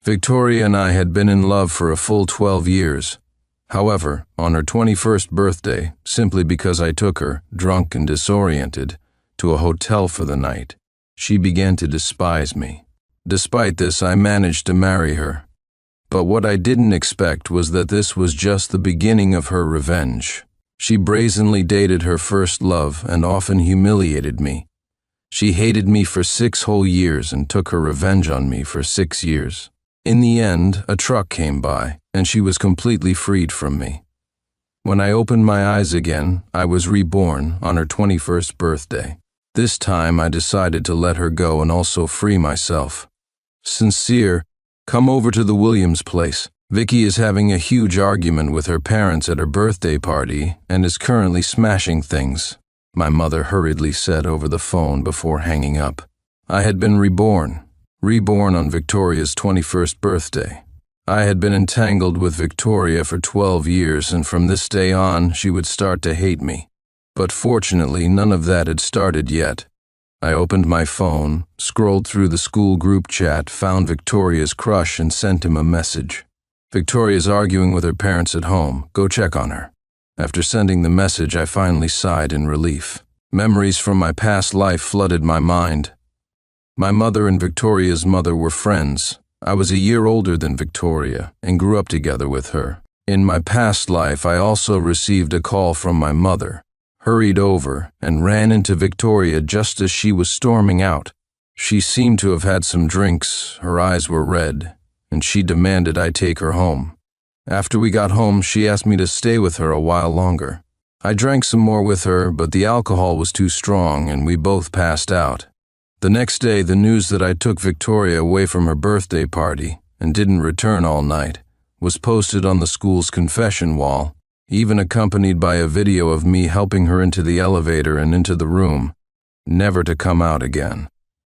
Victoria and I had been in love for a full 12 years. However, on her 21st birthday, simply because I took her, drunk and disoriented, to a hotel for the night, she began to despise me. Despite this, I managed to marry her. But what I didn't expect was that this was just the beginning of her revenge. She brazenly dated her first love and often humiliated me. She hated me for 6 whole years and took her revenge on me for 6 years. In the end, a truck came by, and she was completely freed from me. When I opened my eyes again, I was reborn on her 21st birthday. This time, I decided to let her go and also free myself. Sincere, come over to the Williams place. Vicky is having a huge argument with her parents at her birthday party and is currently smashing things, my mother hurriedly said over the phone before hanging up. I had been reborn on Victoria's 21st birthday. I had been entangled with Victoria for 12 years, and from this day on, she would start to hate me. But fortunately, none of that had started yet. I opened my phone, scrolled through the school group chat, found Victoria's crush, and sent him a message. Victoria's arguing with her parents at home. Go check on her. After sending the message, I finally sighed in relief. Memories from my past life flooded my mind. My mother and Victoria's mother were friends. I was a year older than Victoria and grew up together with her. In my past life, I also received a call from my mother, hurried over, and ran into Victoria just as she was storming out. She seemed to have had some drinks, her eyes were red, and she demanded I take her home. After we got home, she asked me to stay with her a while longer. I drank some more with her, but the alcohol was too strong and we both passed out. The next day, the news that I took Victoria away from her birthday party and didn't return all night was posted on the school's confession wall, even accompanied by a video of me helping her into the elevator and into the room, never to come out again.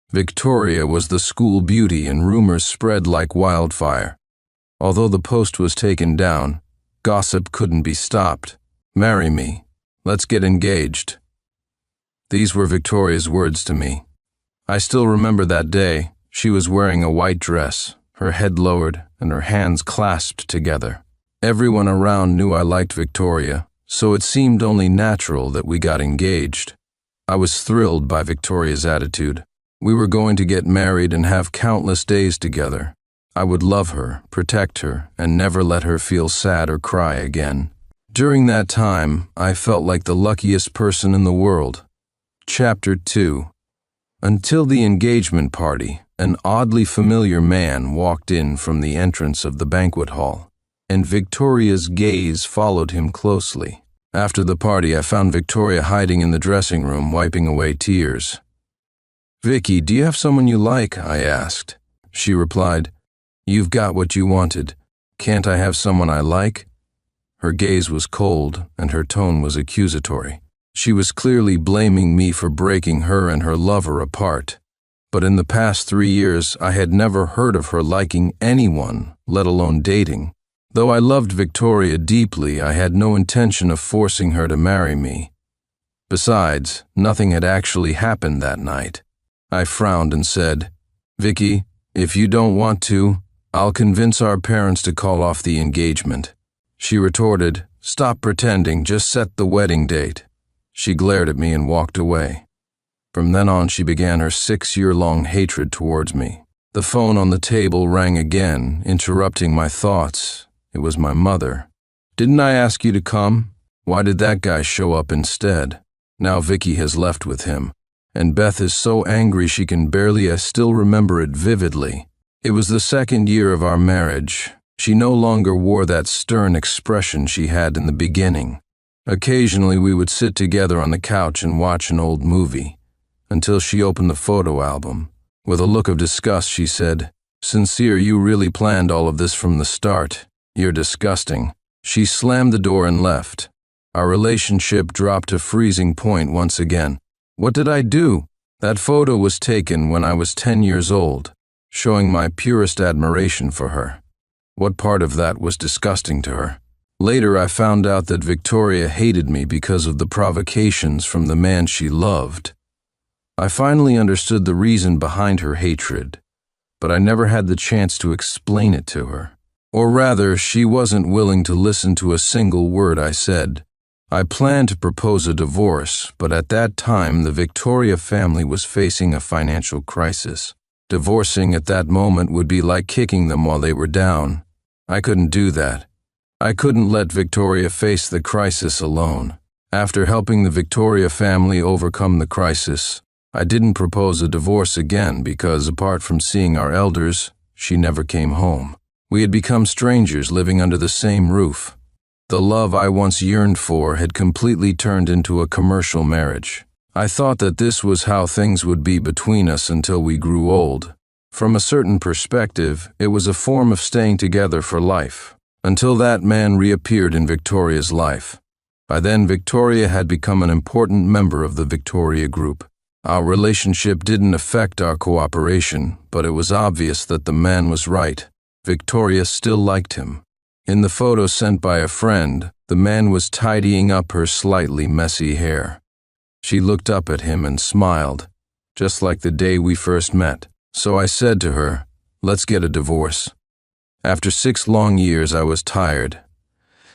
Victoria was the school beauty and rumors spread like wildfire. Although the post was taken down, gossip couldn't be stopped. Marry me. Let's get engaged. These were Victoria's words to me. I still remember that day. She was wearing a white dress, her head lowered and her hands clasped together. Everyone around knew I liked Victoria, so it seemed only natural that we got engaged. I was thrilled by Victoria's attitude. We were going to get married and have countless days together. I would love her, protect her, and never let her feel sad or cry again. During that time, I felt like the luckiest person in the world. Chapter 2. Until the engagement party, an oddly familiar man walked in from the entrance of the banquet hall, and Victoria's gaze followed him closely. After the party, I found Victoria hiding in the dressing room, wiping away tears. "Vicky, do you have someone you like?" I asked. She replied, "You've got what you wanted. Can't I have someone I like?" Her gaze was cold, and her tone was accusatory. She was clearly blaming me for breaking her and her lover apart. But in the past 3 years, I had never heard of her liking anyone, let alone dating. Though I loved Victoria deeply, I had no intention of forcing her to marry me. Besides, nothing had actually happened that night. I frowned and said, "Vicky, if you don't want to, I'll convince our parents to call off the engagement." She retorted, "Stop pretending, just set the wedding date." She glared at me and walked away. From then on, she began her 6-year-long hatred towards me. The phone on the table rang again, interrupting my thoughts. It was my mother. "Didn't I ask you to come? Why did that guy show up instead?" Now Vicky has left with him, and Beth is so angry she can barely. I still remember it vividly. It was the 2nd year of our marriage. She no longer wore that stern expression she had in the beginning. Occasionally we would sit together on the couch and watch an old movie, until she opened the photo album. With a look of disgust, she said, "Sincere, you really planned all of this from the start. You're disgusting." She slammed the door and left. Our relationship dropped to freezing point once again. What did I do? That photo was taken when I was 10 years old, showing my purest admiration for her. What part of that was disgusting to her? Later, I found out that Victoria hated me because of the provocations from the man she loved. I finally understood the reason behind her hatred. but I never had the chance to explain it to her. Or rather, she wasn't willing to listen to a single word I said. I planned to propose a divorce, but at that time the Victoria family was facing a financial crisis. Divorcing at that moment would be like kicking them while they were down. I couldn't do that. I couldn't let Victoria face the crisis alone. After helping the Victoria family overcome the crisis, I didn't propose a divorce again because, apart from seeing our elders, she never came home. We had become strangers living under the same roof. The love I once yearned for had completely turned into a commercial marriage. I thought that this was how things would be between us until we grew old. From a certain perspective, it was a form of staying together for life, until that man reappeared in Victoria's life. By then, Victoria had become an important member of the Victoria group. Our relationship didn't affect our cooperation, but it was obvious that the man was right. Victoria still liked him. In the photo sent by a friend, the man was tidying up her slightly messy hair. She looked up at him and smiled, just like the day we first met. So I said to her, "Let's get a divorce." After 6 long years, I was tired.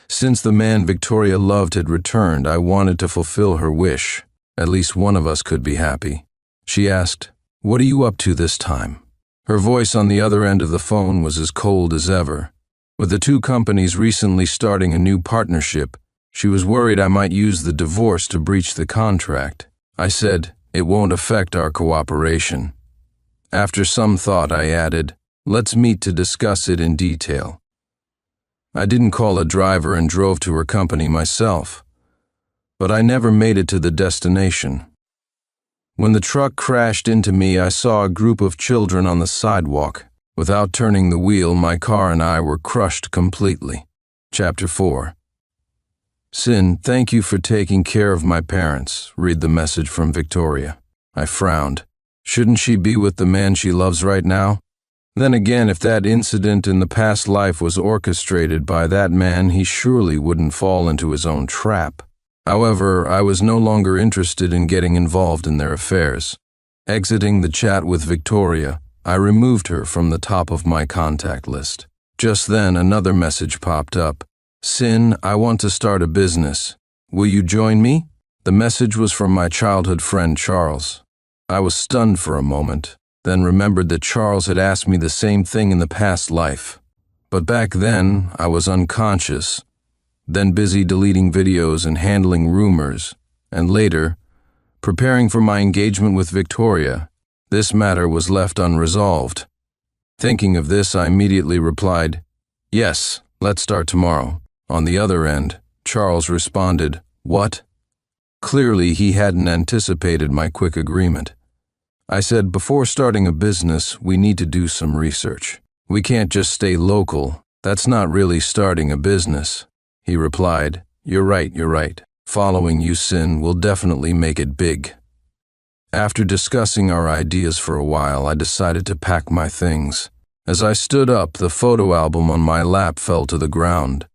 Since the man Victoria loved had returned, I wanted to fulfill her wish. At least one of us could be happy. She asked, "What are you up to this time?" Her voice on the other end of the phone was as cold as ever. With the two companies recently starting a new partnership, she was worried I might use the divorce to breach the contract. I said, "It won't affect our cooperation." After some thought, I added, "Let's meet to discuss it in detail." I didn't call a driver and drove to her company myself, but I never made it to the destination. When the truck crashed into me, I saw a group of children on the sidewalk. Without turning the wheel, my car and I were crushed completely. Chapter 4. Sin, thank you for taking care of my parents. Read the message from Victoria. I frowned. Shouldn't she be with the man she loves right now? Then again, if that incident in the past life was orchestrated by that man, he surely wouldn't fall into his own trap. However, I was no longer interested in getting involved in their affairs. Exiting the chat with Victoria, I removed her from the top of my contact list. Just then, another message popped up. Sin, I want to start a business. Will you join me? The message was from my childhood friend Charles. I was stunned for a moment, then remembered that Charles had asked me the same thing in the past life. But back then, I was unconscious, then busy deleting videos and handling rumors, and later, preparing for my engagement with Victoria. This matter was left unresolved. Thinking of this, I immediately replied, "Yes, let's start tomorrow." On the other end, Charles responded, "What?" Clearly, he hadn't anticipated my quick agreement. I said, "Before starting a business, we need to do some research. We can't just stay local. That's not really starting a business." He replied, you're right. Following you, Sin, will definitely make it big." After discussing our ideas for a while, I decided to pack my things. As I stood up, the photo album on my lap fell to the ground.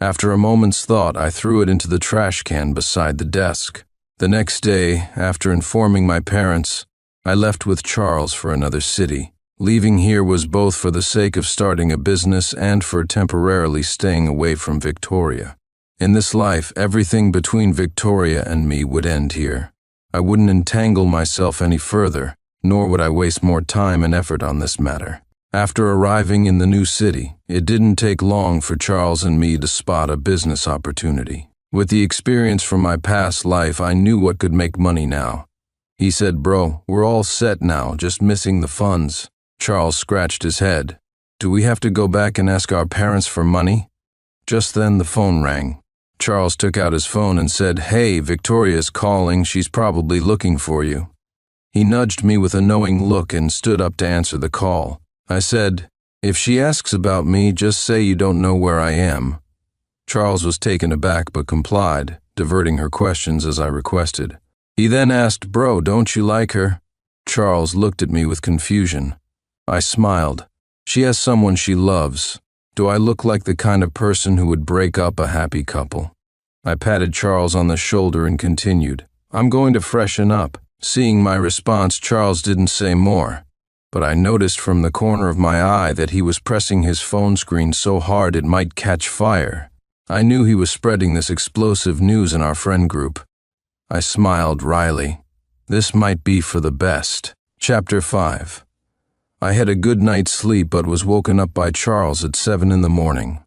After a moment's thought, I threw it into the trash can beside the desk. The next day, after informing my parents, I left with Charles for another city. Leaving here was both for the sake of starting a business and for temporarily staying away from Victoria. In this life, everything between Victoria and me would end here. I wouldn't entangle myself any further, nor would I waste more time and effort on this matter. After arriving in the new city, it didn't take long for Charles and me to spot a business opportunity. With the experience from my past life, I knew what could make money now. He said, "Bro, we're all set now, just missing the funds." Charles scratched his head. "Do we have to go back and ask our parents for money?" Just then the phone rang. Charles took out his phone and said, "Hey, Victoria's calling, she's probably looking for you." He nudged me with a knowing look and stood up to answer the call. I said, "If she asks about me, just say you don't know where I am." Charles was taken aback but complied, diverting her questions as I requested. He then asked, "Bro, don't you like her?" Charles looked at me with confusion. I smiled. "She has someone she loves. Do I look like the kind of person who would break up a happy couple?" I patted Charles on the shoulder and continued, "I'm going to freshen up." Seeing my response, Charles didn't say more. but I noticed from the corner of my eye that he was pressing his phone screen so hard it might catch fire. I knew he was spreading this explosive news in our friend group. I smiled wryly. This might be for the best. Chapter 5. I had a good night's sleep but was woken up by Charles at 7 in the morning.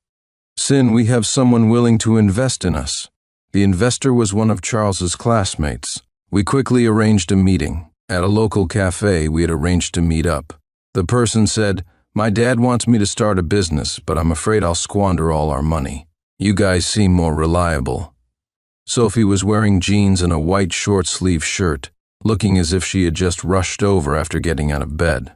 Sin, we have someone willing to invest in us. The investor was one of Charles's classmates. We quickly arranged a meeting. At a local cafe, we had arranged to meet up. The person said, "My dad wants me to start a business, but I'm afraid I'll squander all our money. You guys seem more reliable." Sophie was wearing jeans and a white short-sleeve shirt, looking as if she had just rushed over after getting out of bed.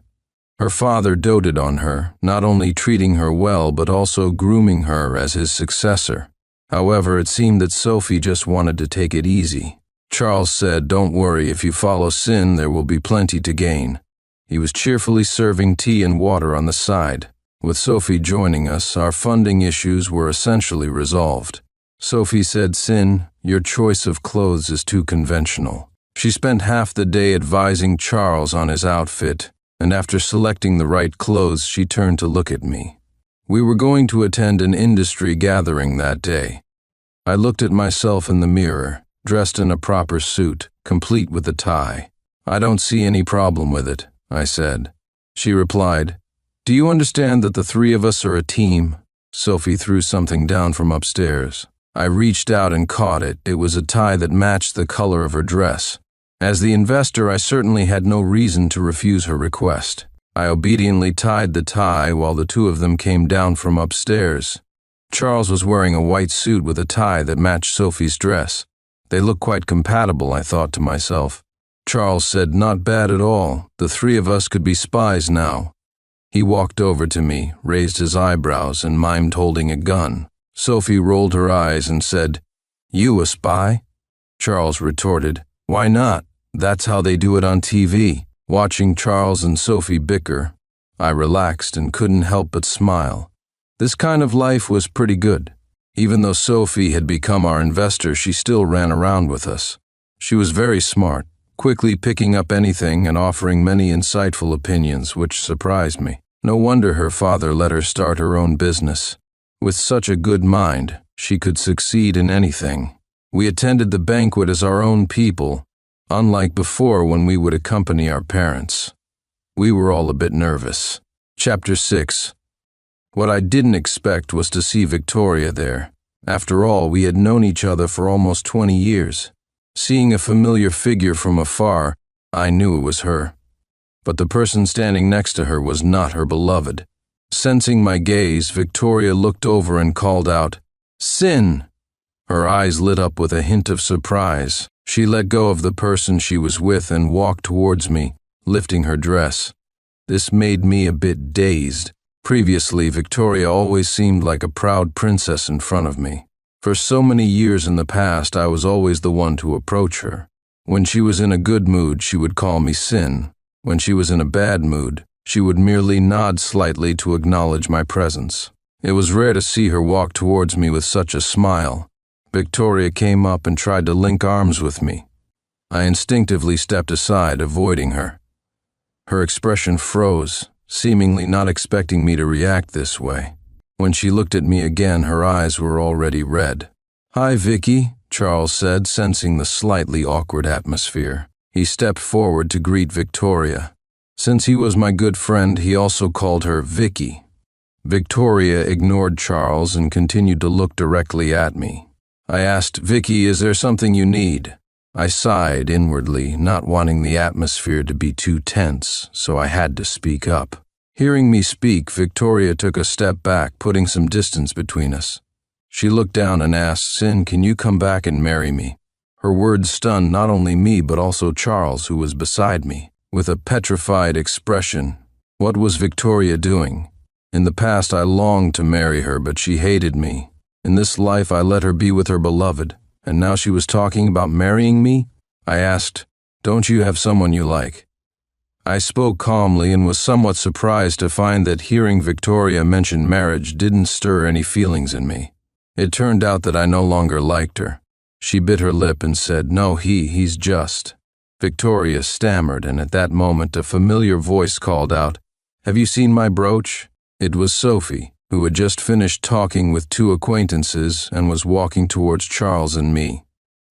Her father doted on her, not only treating her well but also grooming her as his successor. However, it seemed that Sophie just wanted to take it easy. Charles said, "Don't worry, if you follow Sin, there will be plenty to gain." He was cheerfully serving tea and water on the side. With Sophie joining us, our funding issues were essentially resolved. Sophie said, "Sin, your choice of clothes is too conventional." She spent half the day advising Charles on his outfit, and after selecting the right clothes, she turned to look at me. We were going to attend an industry gathering that day. I looked at myself in the mirror, dressed in a proper suit, complete with a tie. "I don't see any problem with it," I said. She replied, "Do you understand that the three of us are a team?" Sophie threw something down from upstairs. I reached out and caught it. It was a tie that matched the color of her dress. As the investor, I certainly had no reason to refuse her request. I obediently tied the tie while the two of them came down from upstairs. Charles was wearing a white suit with a tie that matched Sophie's dress. They looked quite compatible, I thought to myself. Charles said, "Not bad at all. The three of us could be spies now." He walked over to me, raised his eyebrows, and mimed holding a gun. Sophie rolled her eyes and said, "You a spy?" Charles retorted, "Why not? That's how they do it on TV." Watching Charles and Sophie bicker, I relaxed and couldn't help but smile. This kind of life was pretty good. Even though Sophie had become our investor, she still ran around with us. She was very smart, quickly picking up anything and offering many insightful opinions, which surprised me. No wonder her father let her start her own business. With such a good mind, she could succeed in anything. We attended the banquet as our own people, unlike before when we would accompany our parents. We were all a bit nervous. Chapter 6. What I didn't expect was to see Victoria there. After all, we had known each other for almost 20 years. Seeing a familiar figure from afar, I knew it was her. But the person standing next to her was not her beloved. Sensing my gaze, Victoria looked over and called out, "Sin!" Her eyes lit up with a hint of surprise. She let go of the person she was with and walked towards me, lifting her dress. This made me a bit dazed. Previously, Victoria always seemed like a proud princess in front of me. For so many years in the past, I was always the one to approach her. When she was in a good mood, she would call me Sin. When she was in a bad mood, she would merely nod slightly to acknowledge my presence. It was rare to see her walk towards me with such a smile. Victoria came up and tried to link arms with me. I instinctively stepped aside, avoiding her. Her expression froze, seemingly not expecting me to react this way. When she looked at me again, her eyes were already red. "Hi, Vicky," Charles said, sensing the slightly awkward atmosphere. He stepped forward to greet Victoria. Since he was my good friend, he also called her Vicky. Victoria ignored Charles and continued to look directly at me. I asked, "Vicky, is there something you need?" I sighed inwardly, not wanting the atmosphere to be too tense, so I had to speak up. Hearing me speak, Victoria took a step back, putting some distance between us. She looked down and asked, "Sin, can you come back and marry me?" Her words stunned not only me but also Charles, who was beside me. With a petrified expression, what was Victoria doing? In the past, I longed to marry her, but she hated me. In this life, I let her be with her beloved, and now she was talking about marrying me? I asked, "Don't you have someone you like?" I spoke calmly and was somewhat surprised to find that hearing Victoria mention marriage didn't stir any feelings in me. It turned out that I no longer liked her. She bit her lip and said, "No, he's just." Victoria stammered, and at that moment a familiar voice called out, "Have you seen my brooch?" It was Sophie, who had just finished talking with two acquaintances and was walking towards Charles and me.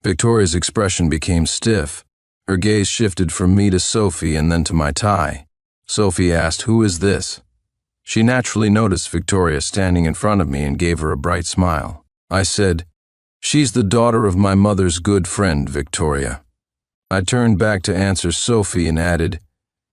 Victoria's expression became stiff. Her gaze shifted from me to Sophie and then to my tie. Sophie asked, "Who is this?" She naturally noticed Victoria standing in front of me and gave her a bright smile. I said, "She's the daughter of my mother's good friend, Victoria." I turned back to answer Sophie and added,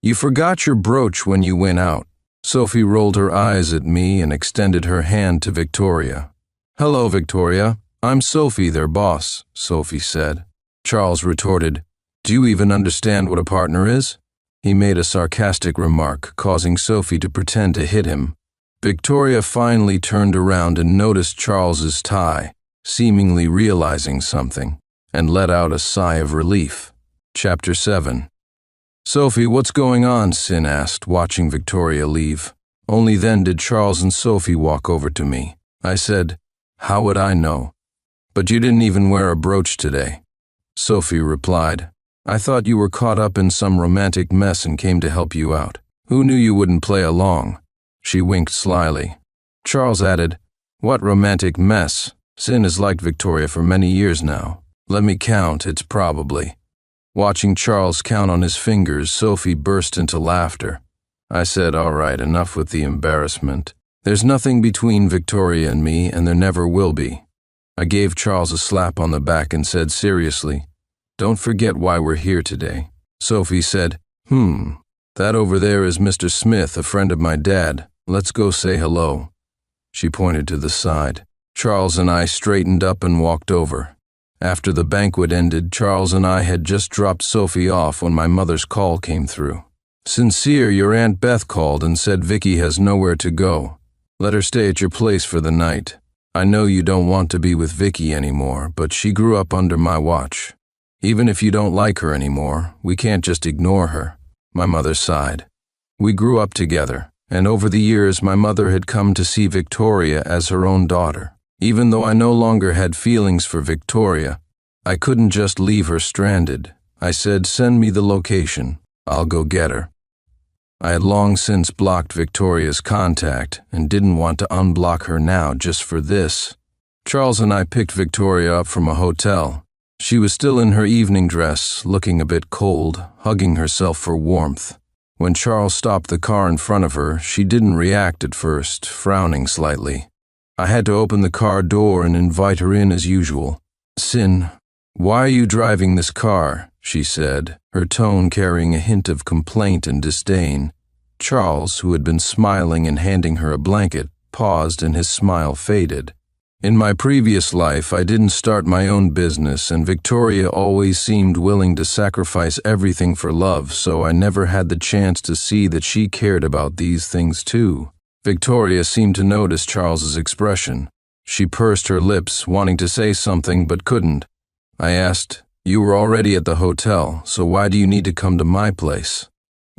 "You forgot your brooch when you went out." Sophie rolled her eyes at me and extended her hand to Victoria. "Hello, Victoria. I'm Sophie, their boss," Sophie said. Charles retorted, "Do you even understand what a partner is?" He made a sarcastic remark, causing Sophie to pretend to hit him. Victoria finally turned around and noticed Charles's tie, seemingly realizing something, and let out a sigh of relief. Chapter 7. "Sophie, what's going on?" Sin asked, watching Victoria leave. Only then did Charles and Sophie walk over to me. I said, "How would I know?" "But you didn't even wear a brooch today." Sophie replied, "I thought you were caught up in some romantic mess and came to help you out. Who knew you wouldn't play along?" She winked slyly. Charles added, "What romantic mess? Sin has liked Victoria for many years now. Let me count, it's probably." Watching Charles count on his fingers, Sophie burst into laughter. I said, "All right, enough with the embarrassment. There's nothing between Victoria and me, and there never will be." I gave Charles a slap on the back and said seriously, "Don't forget why we're here today." Sophie said, That over there is Mr. Smith, a friend of my dad. Let's go say hello." She pointed to the side. Charles and I straightened up and walked over. After the banquet ended, Charles and I had just dropped Sophie off when my mother's call came through. "Sincere, your Aunt Beth called and said Vicky has nowhere to go. Let her stay at your place for the night. I know you don't want to be with Vicky anymore, but she grew up under my watch. Even if you don't like her anymore, we can't just ignore her." My mother sighed. "We grew up together, and over the years my mother had come to see Victoria as her own daughter. Even though I no longer had feelings for Victoria, I couldn't just leave her stranded. I said, 'Send me the location. I'll go get her.' I had long since blocked Victoria's contact and didn't want to unblock her now just for this. Charles and I picked Victoria up from a hotel. She was still in her evening dress, looking a bit cold, hugging herself for warmth. When Charles stopped the car in front of her, she didn't react at first, frowning slightly. I had to open the car door and invite her in as usual. "Sin, why are you driving this car?" she said, her tone carrying a hint of complaint and disdain. Charles, who had been smiling and handing her a blanket, paused and his smile faded. "In my previous life, I didn't start my own business, and Victoria always seemed willing to sacrifice everything for love, so I never had the chance to see that she cared about these things too." Victoria seemed to notice Charles's expression. She pursed her lips, wanting to say something but couldn't. I asked, "You were already at the hotel, so why do you need to come to my place?"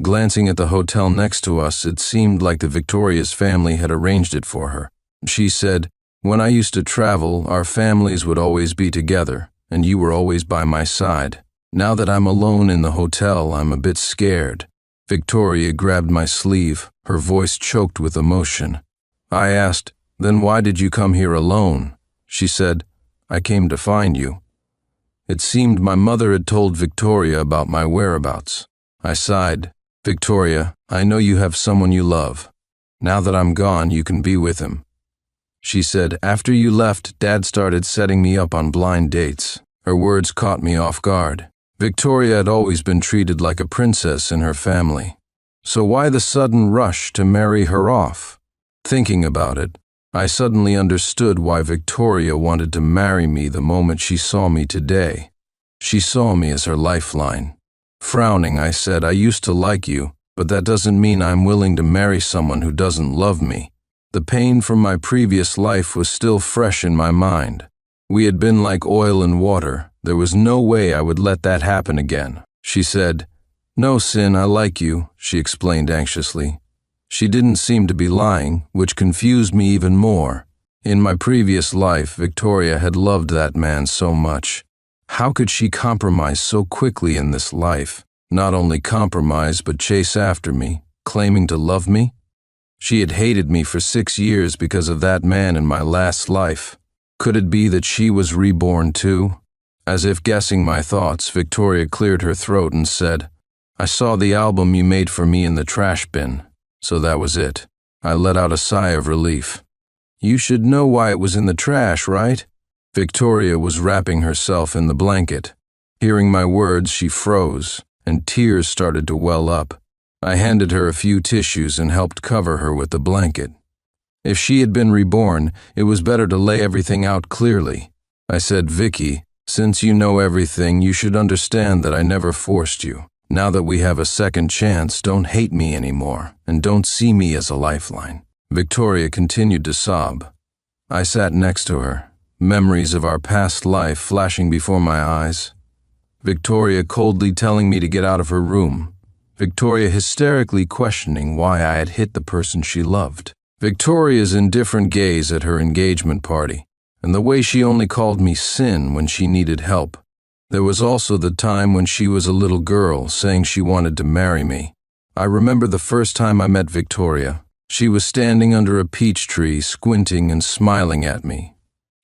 Glancing at the hotel next to us, it seemed like the Victoria's family had arranged it for her. She said, "When I used to travel, our families would always be together, and you were always by my side. Now that I'm alone in the hotel, I'm a bit scared." Victoria grabbed my sleeve, her voice choked with emotion. I asked, "Then why did you come here alone?" She said, "I came to find you." It seemed my mother had told Victoria about my whereabouts. I sighed. "Victoria, I know you have someone you love. Now that I'm gone, you can be with him." She said, "After you left, Dad started setting me up on blind dates." Her words caught me off guard. Victoria had always been treated like a princess in her family. So why the sudden rush to marry her off? Thinking about it, I suddenly understood why Victoria wanted to marry me the moment she saw me today. She saw me as her lifeline. Frowning, I said, "I used to like you, but that doesn't mean I'm willing to marry someone who doesn't love me." The pain from my previous life was still fresh in my mind. We had been like oil and water. There was no way I would let that happen again. She said, "No, Sin, I like you," she explained anxiously. She didn't seem to be lying, which confused me even more. In my previous life, Victoria had loved that man so much. How could she compromise so quickly in this life? Not only compromise, but chase after me, claiming to love me? She had hated me for 6 years because of that man in my last life. Could it be that she was reborn too? As if guessing my thoughts, Victoria cleared her throat and said, "I saw the album you made for me in the trash bin, so that was it." I let out a sigh of relief. "You should know why it was in the trash, right?" Victoria was wrapping herself in the blanket. Hearing my words, she froze, and tears started to well up. I handed her a few tissues and helped cover her with the blanket. If she had been reborn, it was better to lay everything out clearly. I said, "Vicky, since you know everything, you should understand that I never forced you. Now that we have a second chance, don't hate me anymore, and don't see me as a lifeline." Victoria continued to sob. I sat next to her, memories of our past life flashing before my eyes. Victoria coldly telling me to get out of her room. Victoria hysterically questioning why I had hit the person she loved. Victoria's indifferent gaze at her engagement party, and the way she only called me Sin when she needed help. There was also the time when she was a little girl saying she wanted to marry me. I remember the first time I met Victoria. She was standing under a peach tree, squinting and smiling at me.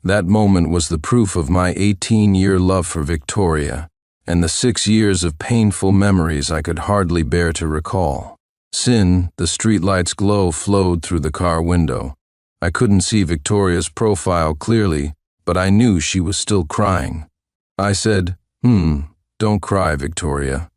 That moment was the proof of my 18-year love for Victoria, and the 6 years of painful memories I could hardly bear to recall. Sin, the streetlight's glow flowed through the car window. I couldn't see Victoria's profile clearly, but I knew she was still crying. I said, "Don't cry, Victoria."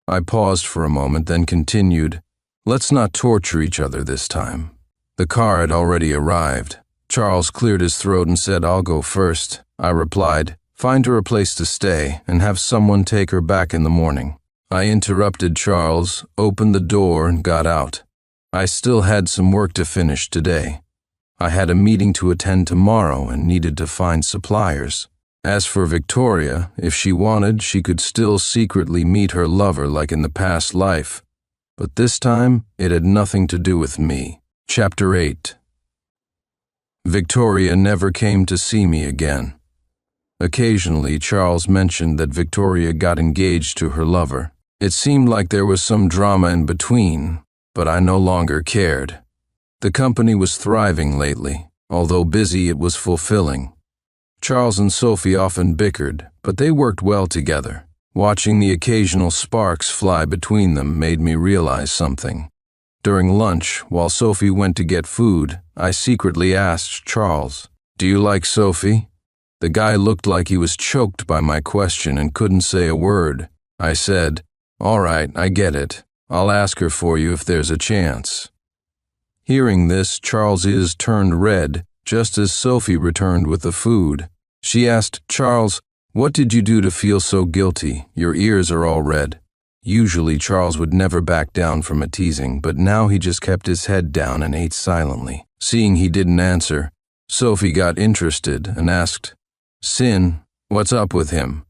I paused for a moment, then continued, "Let's not torture each other this time." The car had already arrived. Charles cleared his throat and said, "I'll go first." I replied, "Find her a place to stay and have someone take her back in the morning." I interrupted Charles, opened the door, and got out. I still had some work to finish today. I had a meeting to attend tomorrow and needed to find suppliers. As for Victoria, if she wanted, she could still secretly meet her lover like in the past life. But this time, it had nothing to do with me. Chapter 8. Victoria never came to see me again. Occasionally, Charles mentioned that Victoria got engaged to her lover. It seemed like there was some drama in between, but I no longer cared. The company was thriving lately. Although busy, it was fulfilling. Charles and Sophie often bickered, but they worked well together. Watching the occasional sparks fly between them made me realize something. During lunch, while Sophie went to get food, I secretly asked Charles, "Do you like Sophie?" The guy looked like he was choked by my question and couldn't say a word. I said, "All right, I get it. I'll ask her for you if there's a chance." Hearing this, Charles' ears turned red, just as Sophie returned with the food. She asked, "Charles, what did you do to feel so guilty? Your ears are all red." Usually Charles would never back down from a teasing, but now he just kept his head down and ate silently. Seeing he didn't answer, Sophie got interested and asked, "Sin, what's up with him?"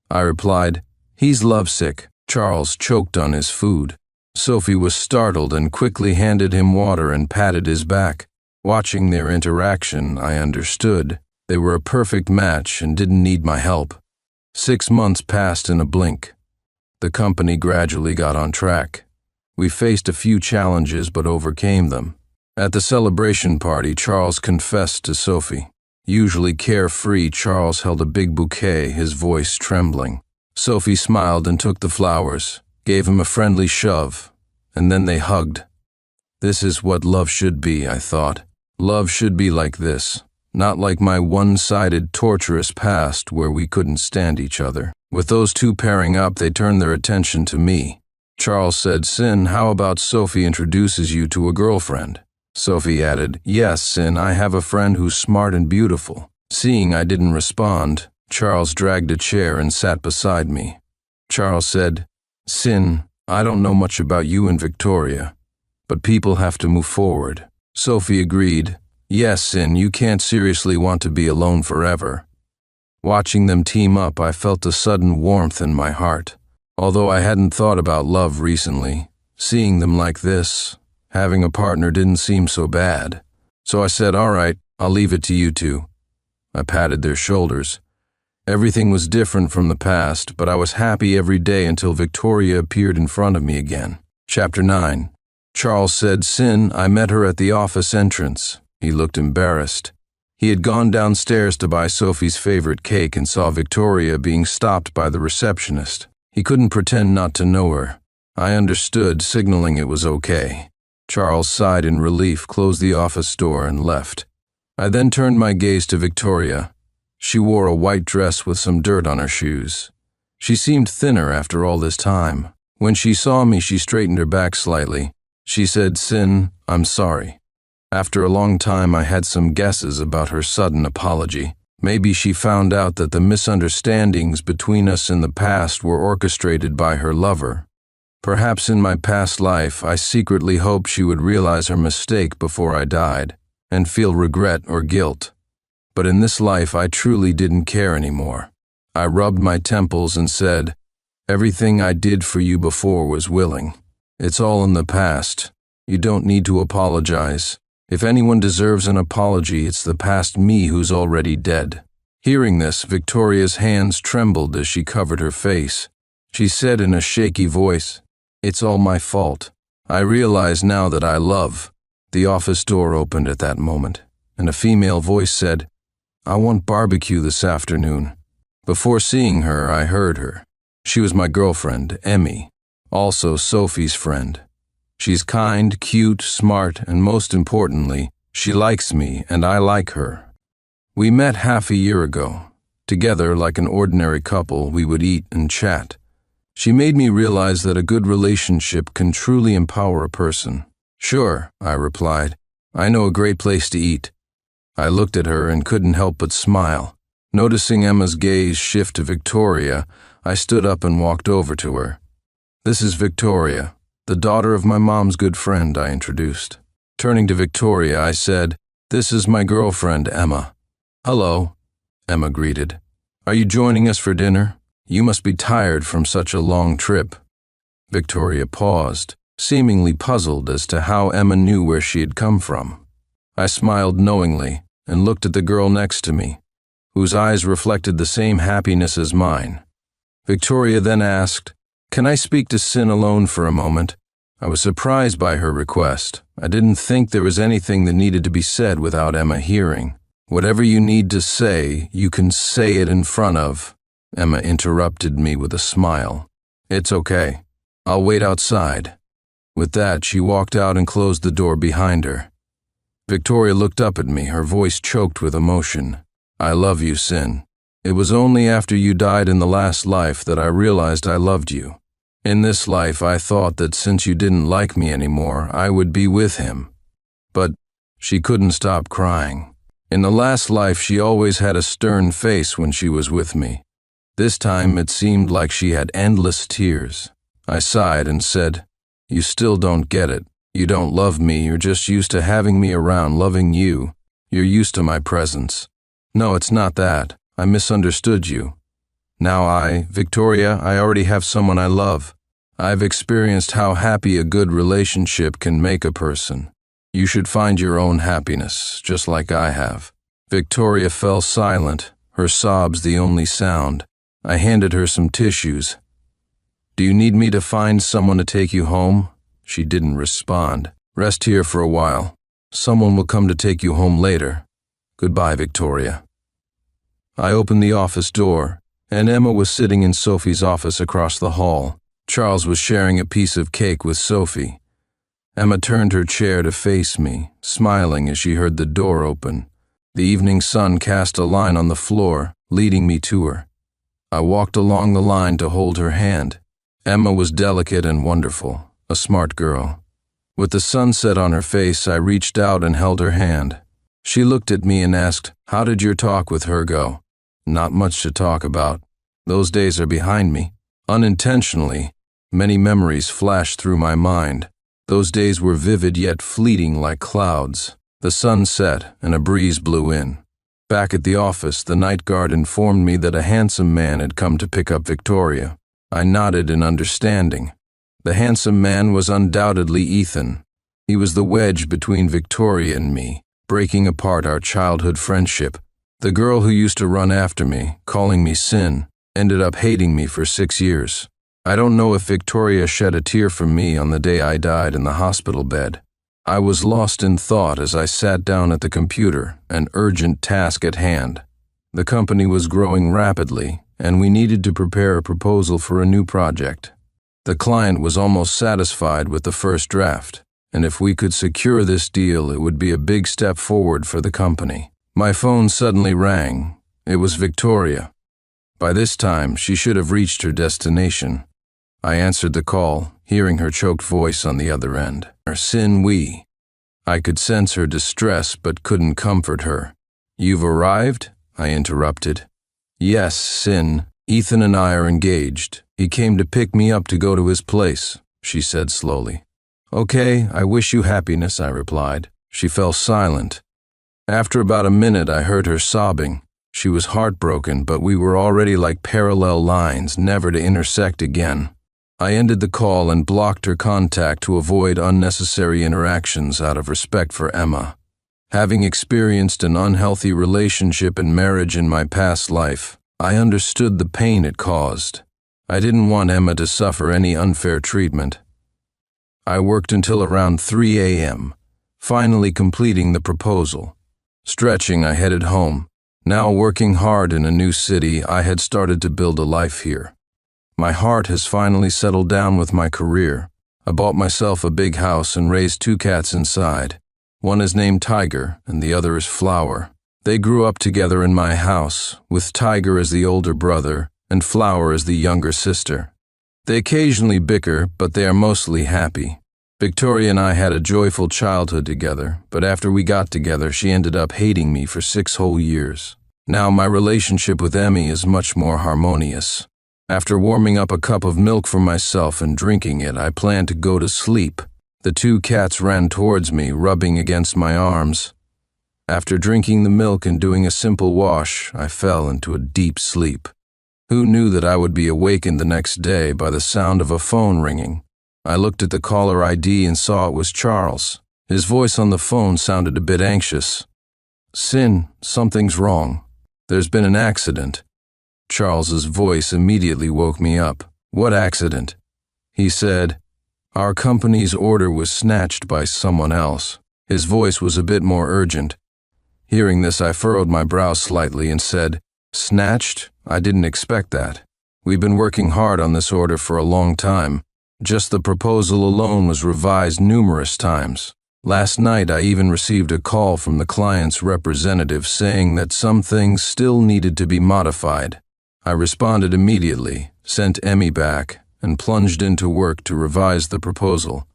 I replied, "He's lovesick." Charles choked on his food. Sophie was startled and quickly handed him water and patted his back. Watching their interaction, I understood. They were a perfect match and didn't need my help. 6 months passed in a blink. The company gradually got on track. We faced a few challenges but overcame them. At the celebration party, Charles confessed to Sophie. Usually carefree, Charles held a big bouquet, his voice trembling. Sophie smiled and took the flowers, gave him a friendly shove, and then they hugged. This is what love should be, I thought. Love should be like this, not like my one-sided, torturous past where we couldn't stand each other. With those two pairing up, they turned their attention to me. Charles said, "Sin, how about Sophie introduces you to a girlfriend?" Sophie added, "Yes, Sin, I have a friend who's smart and beautiful." Seeing I didn't respond, Charles dragged a chair and sat beside me. Charles said, "Sin, I don't know much about you and Victoria, but people have to move forward." Sophie agreed, "Yes, Sin, you can't seriously want to be alone forever." Watching them team up, I felt a sudden warmth in my heart. Although I hadn't thought about love recently, seeing them like this, having a partner didn't seem so bad. So I said, "All right, I'll leave it to you two." I patted their shoulders. Everything was different from the past, but I was happy every day until Victoria appeared in front of me again. Chapter 9. Charles said, "Sin, I met her at the office entrance." He looked embarrassed. He had gone downstairs to buy Sophie's favorite cake and saw Victoria being stopped by the receptionist. He couldn't pretend not to know her. I understood, signaling it was okay. Charles sighed in relief, closed the office door, and left. I then turned my gaze to Victoria. She wore a white dress with some dirt on her shoes. She seemed thinner after all this time. When she saw me, she straightened her back slightly. She said, "Sin, I'm sorry." After a long time, I had some guesses about her sudden apology. Maybe she found out that the misunderstandings between us in the past were orchestrated by her lover. Perhaps in my past life, I secretly hoped she would realize her mistake before I died and feel regret or guilt. But in this life, I truly didn't care anymore. I rubbed my temples and said, "Everything I did for you before was willing. It's all in the past. You don't need to apologize. If anyone deserves an apology, it's the past me who's already dead." Hearing this, Victoria's hands trembled as she covered her face. She said in a shaky voice, "It's all my fault. I realize now that I love." The office door opened at that moment, and a female voice said, "I want barbecue this afternoon." Before seeing her, I heard her. She was my girlfriend, Emmy, also Sophie's friend. She's kind, cute, smart, and most importantly, she likes me and I like her. We met half a year ago. Together, like an ordinary couple, we would eat and chat. She made me realize that a good relationship can truly empower a person. "Sure," I replied. "I know a great place to eat." I looked at her and couldn't help but smile. Noticing Emma's gaze shift to Victoria, I stood up and walked over to her. "This is Victoria, the daughter of my mom's good friend," I introduced. Turning to Victoria, I said, "This is my girlfriend, Emma." "Hello," Emma greeted. "Are you joining us for dinner? You must be tired from such a long trip." Victoria paused, seemingly puzzled as to how Emma knew where she had come from. I smiled knowingly and looked at the girl next to me, whose eyes reflected the same happiness as mine. Victoria then asked, "Can I speak to Sin alone for a moment?" I was surprised by her request. I didn't think there was anything that needed to be said without Emma hearing. "Whatever you need to say, you can say it in front of." Emma interrupted me with a smile. "It's okay. I'll wait outside." With that, she walked out and closed the door behind her. Victoria looked up at me, her voice choked with emotion. "I love you, Sin. It was only after you died in the last life that I realized I loved you. In this life, I thought that since you didn't like me anymore, I would be with him." But she couldn't stop crying. In the last life, she always had a stern face when she was with me. This time, it seemed like she had endless tears. I sighed and said, "You still don't get it. You don't love me, you're just used to having me around, loving you. You're used to my presence." "No, it's not that. I misunderstood you. Now Victoria, I already have someone I love. I've experienced how happy a good relationship can make a person. You should find your own happiness, just like I have." Victoria fell silent, her sobs the only sound. I handed her some tissues. "Do you need me to find someone to take you home?" She didn't respond. "Rest here for a while. Someone will come to take you home later. Goodbye, Victoria." I opened the office door, and Emma was sitting in Sophie's office across the hall. Charles was sharing a piece of cake with Sophie. Emma turned her chair to face me, smiling as she heard the door open. The evening sun cast a line on the floor, leading me to her. I walked along the line to hold her hand. Emma was delicate and wonderful, a smart girl. With the sunset on her face, I reached out and held her hand. She looked at me and asked, "How did your talk with her go?" "Not much to talk about. Those days are behind me." Unintentionally, many memories flashed through my mind. Those days were vivid yet fleeting like clouds. The sun set and a breeze blew in. Back at the office, the night guard informed me that a handsome man had come to pick up Victoria. I nodded in understanding. The handsome man was undoubtedly Ethan. He was the wedge between Victoria and me, breaking apart our childhood friendship. The girl who used to run after me, calling me Sin, ended up hating me for 6 years. I don't know if Victoria shed a tear for me on the day I died in the hospital bed. I was lost in thought as I sat down at the computer, an urgent task at hand. The company was growing rapidly, and we needed to prepare a proposal for a new project. The client was almost satisfied with the first draft, and if we could secure this deal, it would be a big step forward for the company. My phone suddenly rang. It was Victoria. By this time, she should have reached her destination. I answered the call, hearing her choked voice on the other end. Sin we. I could sense her distress but couldn't comfort her. You've arrived? I interrupted. Yes, Sin. Ethan and I are engaged. He came to pick me up to go to his place, she said slowly. Okay, I wish you happiness, I replied. She fell silent. After about a minute, I heard her sobbing. She was heartbroken, but we were already like parallel lines, never to intersect again. I ended the call and blocked her contact to avoid unnecessary interactions out of respect for Emma. Having experienced an unhealthy relationship and marriage in my past life, I understood the pain it caused. I didn't want Emma to suffer any unfair treatment. I worked until around 3 a.m., finally completing the proposal. Stretching, I headed home. Now working hard in a new city, I had started to build a life here. My heart has finally settled down with my career. I bought myself a big house and raised 2 cats inside. One is named Tiger and the other is Flower. They grew up together in my house, with Tiger as the older brother and Flower as the younger sister. They occasionally bicker, but they are mostly happy. Victoria and I had a joyful childhood together, but after we got together, she ended up hating me for 6 whole years. Now my relationship with Emmy is much more harmonious. After warming up a cup of milk for myself and drinking it, I planned to go to sleep. The 2 cats ran towards me, rubbing against my arms. After drinking the milk and doing a simple wash, I fell into a deep sleep. Who knew that I would be awakened the next day by the sound of a phone ringing? I looked at the caller ID and saw it was Charles. His voice on the phone sounded a bit anxious. Sin, something's wrong. There's been an accident. Charles's voice immediately woke me up. What accident? He said, our company's order was snatched by someone else. His voice was a bit more urgent. Hearing this, I furrowed my brow slightly and said, snatched? I didn't expect that. We've been working hard on this order for a long time. Just the proposal alone was revised numerous times. Last night, I even received a call from the client's representative saying that some things still needed to be modified. I responded immediately, sent Emmy back, and plunged into work to revise the proposal.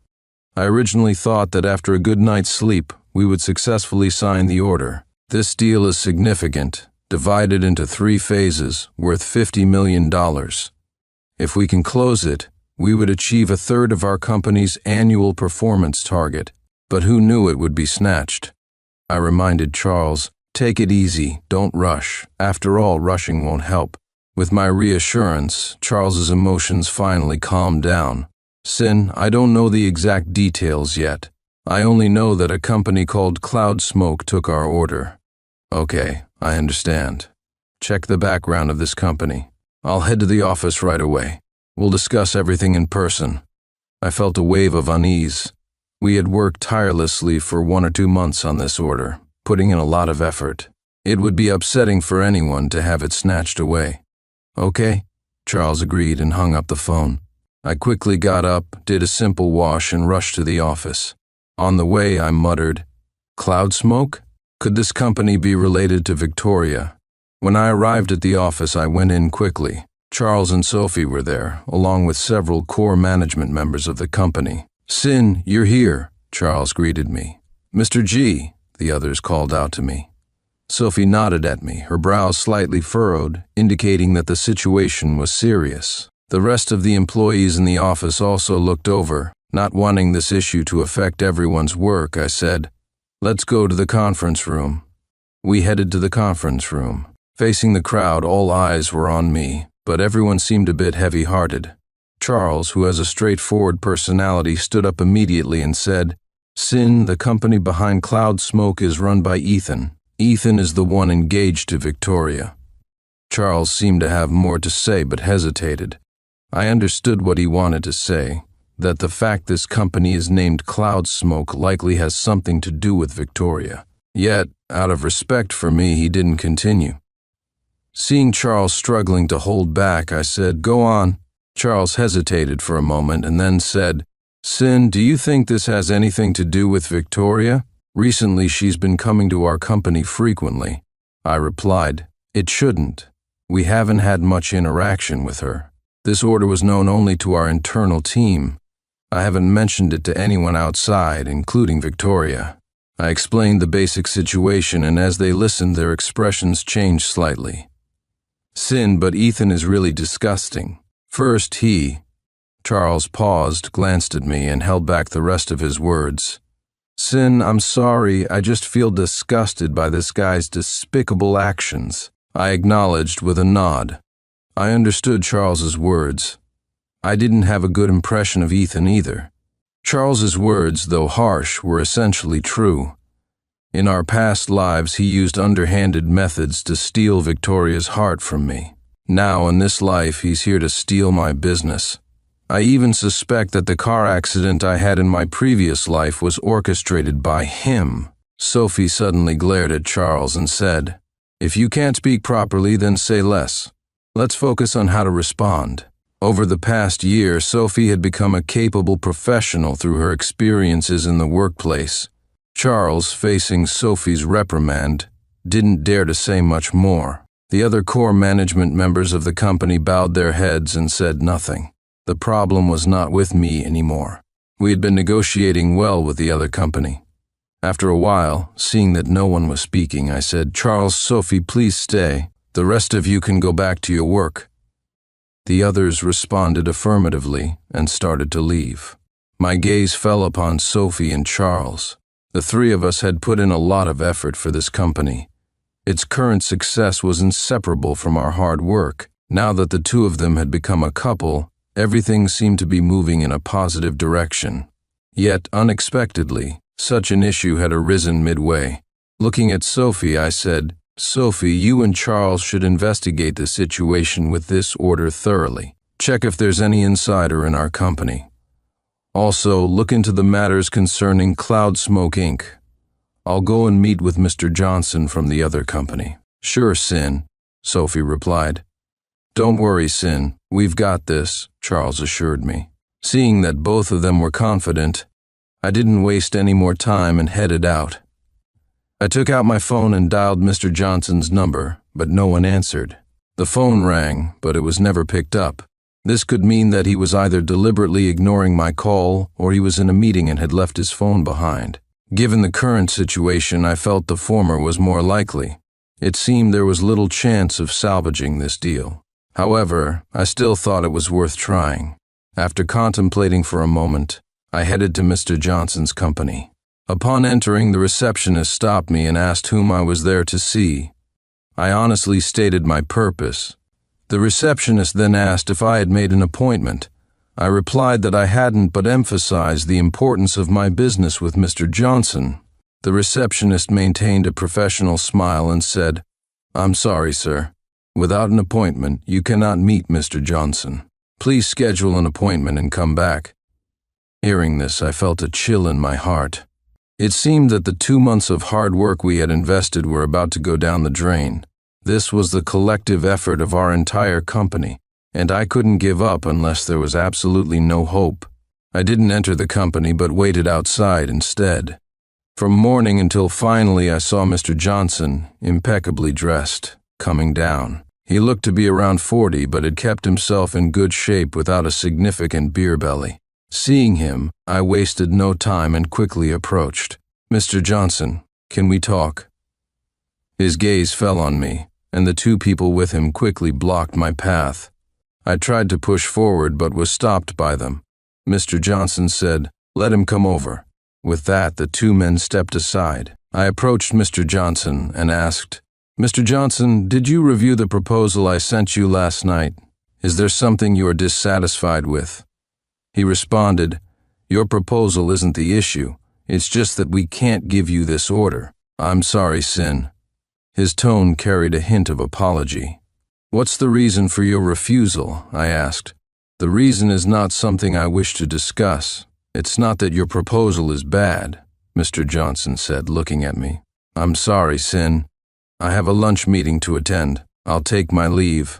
I originally thought that after a good night's sleep, we would successfully sign the order. This deal is significant, divided into 3 phases, worth $50 million. If we can close it, we would achieve 1/3 of our company's annual performance target. But who knew it would be snatched? I reminded Charles, take it easy, don't rush. After all, rushing won't help. With my reassurance, Charles's emotions finally calmed down. Sin, I don't know the exact details yet. I only know that a company called Cloud Smoke took our order. Okay, I understand. Check the background of this company. I'll head to the office right away. We'll discuss everything in person. I felt a wave of unease. We had worked tirelessly for 1 or 2 months on this order, putting in a lot of effort. It would be upsetting for anyone to have it snatched away. Okay, Charles agreed and hung up the phone. I quickly got up, did a simple wash, and rushed to the office. On the way, I muttered, Cloud Smoke? Could this company be related to Victoria? When I arrived at the office, I went in quickly. Charles and Sophie were there, along with several core management members of the company. Sin, you're here, Charles greeted me. Mr. G, the others called out to me. Sophie nodded at me, her brows slightly furrowed, indicating that the situation was serious. The rest of the employees in the office also looked over. Not wanting this issue to affect everyone's work, I said, let's go to the conference room. We headed to the conference room. Facing the crowd, all eyes were on me, but everyone seemed a bit heavy-hearted. Charles, who has a straightforward personality, stood up immediately and said, Sin, the company behind Cloud Smoke is run by Ethan. Ethan is the one engaged to Victoria. Charles seemed to have more to say but hesitated. I understood what he wanted to say, that the fact this company is named Cloud Smoke likely has something to do with Victoria. Yet, out of respect for me, he didn't continue. Seeing Charles struggling to hold back, I said, "Go on." Charles hesitated for a moment and then said, "Sin, do you think this has anything to do with Victoria? Recently she's been coming to our company frequently." I replied, "It shouldn't. We haven't had much interaction with her. This order was known only to our internal team. I haven't mentioned it to anyone outside, including Victoria." I explained the basic situation, and as they listened, their expressions changed slightly. "Sin, but Ethan is really disgusting. First Charles paused, glanced at me, and held back the rest of his words. "Sin, I'm sorry, I just feel disgusted by this guy's despicable actions." I acknowledged with a nod. I understood Charles's words. I didn't have a good impression of Ethan either. Charles's words, though harsh, were essentially true. In our past lives, he used underhanded methods to steal Victoria's heart from me. Now, in this life, he's here to steal my business. I even suspect that the car accident I had in my previous life was orchestrated by him. Sophie suddenly glared at Charles and said, "If you can't speak properly, then say less. Let's focus on how to respond." Over the past year, Sophie had become a capable professional through her experiences in the workplace. Charles, facing Sophie's reprimand, didn't dare to say much more. The other core management members of the company bowed their heads and said nothing. The problem was not with me anymore. We had been negotiating well with the other company. After a while, seeing that no one was speaking, I said, "Charles, Sophie, please stay. The rest of you can go back to your work." The others responded affirmatively and started to leave. My gaze fell upon Sophie and Charles. The three of us had put in a lot of effort for this company. Its current success was inseparable from our hard work. Now that the two of them had become a couple, everything seemed to be moving in a positive direction. Yet, unexpectedly, such an issue had arisen midway. Looking at Sophie, I said, "Sophie, you and Charles should investigate the situation with this order thoroughly. Check if there's any insider in our company. Also, look into the matters concerning Cloud Smoke Inc. I'll go and meet with Mr. Johnson from the other company." "Sure, Sin," Sophie replied. "Don't worry, Sin. We've got this," Charles assured me. Seeing that both of them were confident, I didn't waste any more time and headed out. I took out my phone and dialed Mr. Johnson's number, but no one answered. The phone rang, but it was never picked up. This could mean that he was either deliberately ignoring my call or he was in a meeting and had left his phone behind. Given the current situation, I felt the former was more likely. It seemed there was little chance of salvaging this deal. However, I still thought it was worth trying. After contemplating for a moment, I headed to Mr. Johnson's company. Upon entering, the receptionist stopped me and asked whom I was there to see. I honestly stated my purpose. The receptionist then asked if I had made an appointment. I replied that I hadn't, but emphasized the importance of my business with Mr. Johnson. The receptionist maintained a professional smile and said, "I'm sorry, sir. Without an appointment, you cannot meet Mr. Johnson. Please schedule an appointment and come back." Hearing this, I felt a chill in my heart. It seemed that the 2 months of hard work we had invested were about to go down the drain. This was the collective effort of our entire company, and I couldn't give up unless there was absolutely no hope. I didn't enter the company but waited outside instead. From morning until finally I saw Mr. Johnson, impeccably dressed, coming down. He looked to be around 40 but had kept himself in good shape without a significant beer belly. Seeing him, I wasted no time and quickly approached. "Mr. Johnson, can we talk?" His gaze fell on me, and the two people with him quickly blocked my path. I tried to push forward but was stopped by them. Mr. Johnson said, "Let him come over." With that, the two men stepped aside. I approached Mr. Johnson and asked, "Mr. Johnson, did you review the proposal I sent you last night? Is there something you are dissatisfied with?" He responded, "Your proposal isn't the issue. It's just that we can't give you this order." "I'm sorry, Sin. His tone carried a hint of apology. "What's the reason for your refusal?" I asked. "The reason is not something I wish to discuss. It's not that your proposal is bad," Mr. Johnson said, looking at me. "I'm sorry, Syn. I have a lunch meeting to attend. I'll take my leave."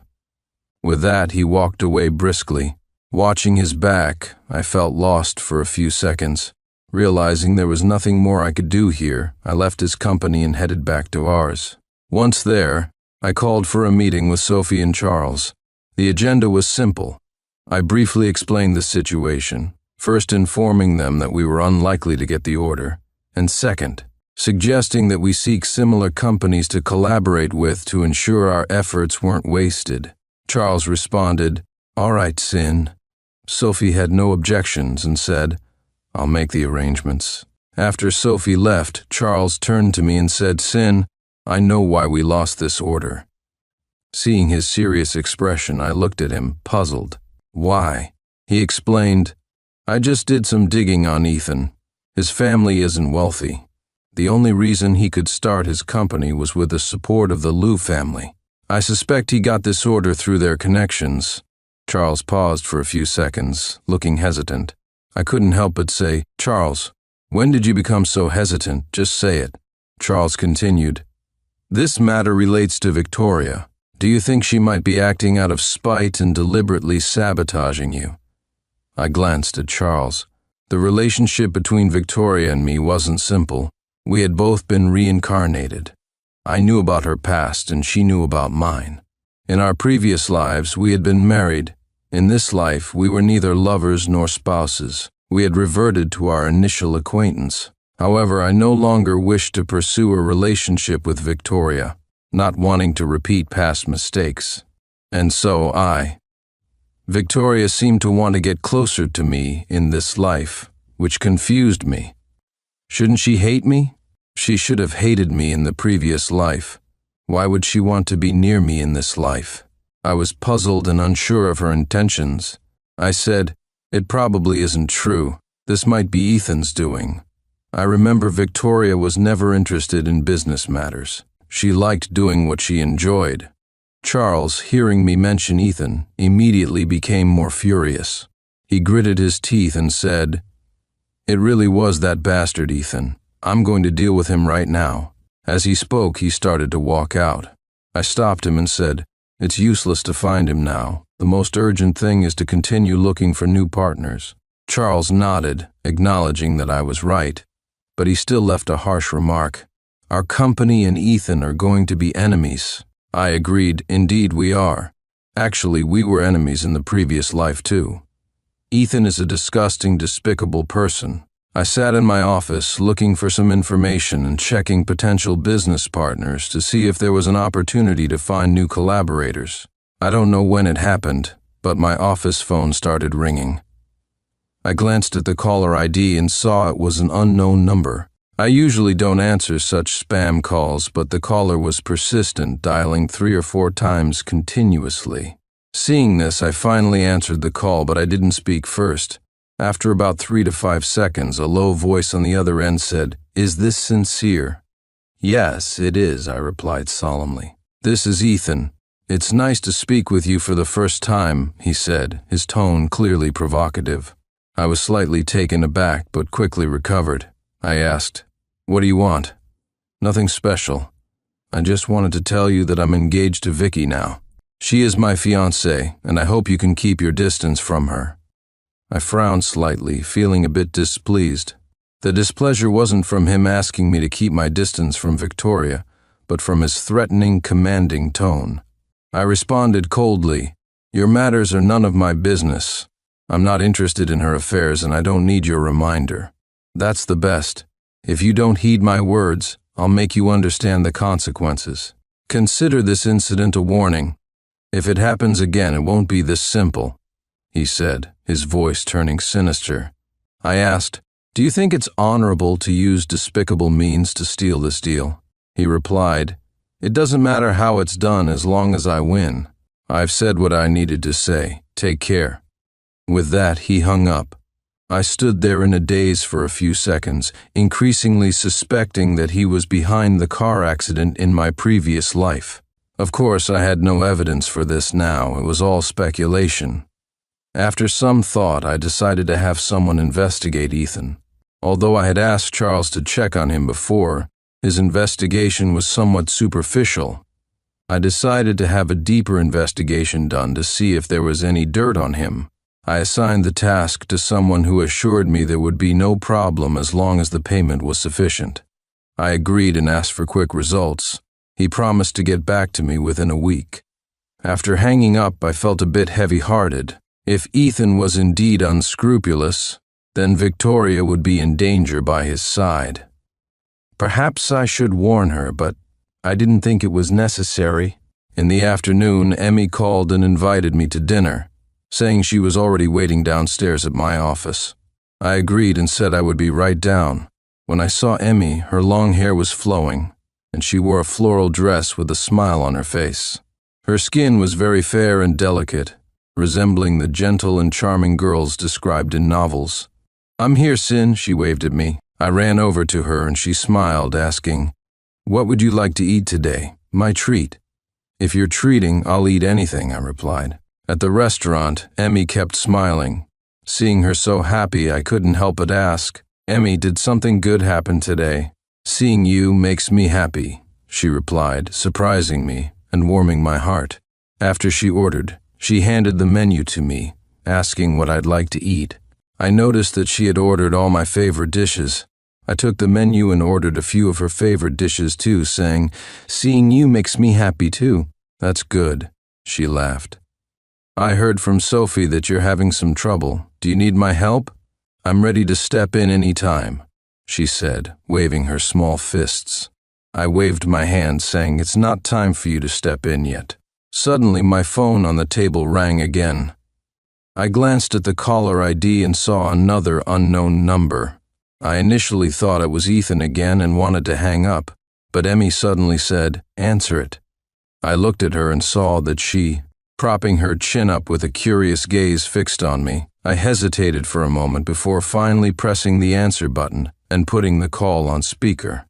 With that, he walked away briskly. Watching his back, I felt lost for a few seconds. Realizing there was nothing more I could do here, I left his company and headed back to ours. Once there, I called for a meeting with Sophie and Charles. The agenda was simple. I briefly explained the situation, first informing them that we were unlikely to get the order, and second, suggesting that we seek similar companies to collaborate with to ensure our efforts weren't wasted. Charles responded, "All right, Syn." Sophie had no objections and said, "I'll make the arrangements." After Sophie left, Charles turned to me and said, "Syn, I know why we lost this order." Seeing his serious expression, I looked at him, puzzled. "Why?" He explained, "I just did some digging on Ethan. His family isn't wealthy. The only reason he could start his company was with the support of the Liu family. I suspect he got this order through their connections." Charles paused for a few seconds, looking hesitant. I couldn't help but say, "Charles, when did you become so hesitant? Just say it." Charles continued, "This matter relates to Victoria. Do you think she might be acting out of spite and deliberately sabotaging you?" I glanced at Charles. The relationship between Victoria and me wasn't simple. We had both been reincarnated. I knew about her past and she knew about mine. In our previous lives, we had been married. In this life, we were neither lovers nor spouses. We had reverted to our initial acquaintance. However, I no longer wished to pursue a relationship with Victoria, not wanting to repeat past mistakes. And so Victoria seemed to want to get closer to me in this life, which confused me. Shouldn't she hate me? She should have hated me in the previous life. Why would she want to be near me in this life? I was puzzled and unsure of her intentions. I said, "It probably isn't true. This might be Ethan's doing." I remember Victoria was never interested in business matters. She liked doing what she enjoyed. Charles, hearing me mention Ethan, immediately became more furious. He gritted his teeth and said, "It really was that bastard Ethan. I'm going to deal with him right now." As he spoke, he started to walk out. I stopped him and said, "It's useless to find him now. The most urgent thing is to continue looking for new partners." Charles nodded, acknowledging that I was right, but he still left a harsh remark. "Our company and Ethan are going to be enemies." I agreed, "Indeed we are. Actually, we were enemies in the previous life too. Ethan is a disgusting, despicable person." I sat in my office looking for some information and checking potential business partners to see if there was an opportunity to find new collaborators. I don't know when it happened, but my office phone started ringing. I glanced at the caller ID and saw it was an unknown number. I usually don't answer such spam calls, but the caller was persistent, dialing 3 or 4 times continuously. Seeing this, I finally answered the call, but I didn't speak first. After about 3 to 5 seconds, a low voice on the other end said, "Is this sincere?" "Yes, it is," I replied solemnly. "This is Ethan. It's nice to speak with you for the first time," he said, his tone clearly provocative. I was slightly taken aback, but quickly recovered. I asked, "What do you want?" "Nothing special. I just wanted to tell you that I'm engaged to Vicky now. She is my fiancée, and I hope you can keep your distance from her." I frowned slightly, feeling a bit displeased. The displeasure wasn't from him asking me to keep my distance from Victoria, but from his threatening, commanding tone. I responded coldly, "Your matters are none of my business. I'm not interested in her affairs and I don't need your reminder. That's the best. If you don't heed my words, I'll make you understand the consequences. Consider this incident a warning. If it happens again, it won't be this simple," he said, his voice turning sinister. I asked, "Do you think it's honorable to use despicable means to steal this deal?" He replied, "It doesn't matter how it's done as long as I win. I've said what I needed to say. Take care." With that, he hung up. I stood there in a daze for a few seconds, increasingly suspecting that he was behind the car accident in my previous life. Of course, I had no evidence for this now. It was all speculation. After some thought, I decided to have someone investigate Ethan. Although I had asked Charles to check on him before, his investigation was somewhat superficial. I decided to have a deeper investigation done to see if there was any dirt on him. I assigned the task to someone who assured me there would be no problem as long as the payment was sufficient. I agreed and asked for quick results. He promised to get back to me within a week. After hanging up, I felt a bit heavy-hearted. If Ethan was indeed unscrupulous, then Victoria would be in danger by his side. Perhaps I should warn her, but I didn't think it was necessary. In the afternoon, Emmy called and invited me to dinner, saying she was already waiting downstairs at my office. I agreed and said I would be right down. When I saw Emmy, her long hair was flowing, and she wore a floral dress with a smile on her face. Her skin was very fair and delicate, resembling the gentle and charming girls described in novels. "I'm here, Sin," she waved at me. I ran over to her and she smiled, asking, "What would you like to eat today? My treat." "If you're treating, I'll eat anything," I replied. At the restaurant, Emmy kept smiling. Seeing her so happy, I couldn't help but ask, "Emmy, did something good happen today?" "Seeing you makes me happy," she replied, surprising me and warming my heart. After she ordered, she handed the menu to me, asking what I'd like to eat. I noticed that she had ordered all my favorite dishes. I took the menu and ordered a few of her favorite dishes too, saying, "Seeing you makes me happy too." "That's good," she laughed. "I heard from Sophie that you're having some trouble. Do you need my help?" "I'm ready to step in any time," she said, waving her small fists. I waved my hand, saying, "It's not time for you to step in yet." Suddenly, my phone on the table rang again. I glanced at the caller ID and saw another unknown number. I initially thought it was Ethan again and wanted to hang up, but Emmy suddenly said, "Answer it." I looked at her and saw that she, propping her chin up with a curious gaze fixed on me, I hesitated for a moment before finally pressing the answer button and putting the call on speaker.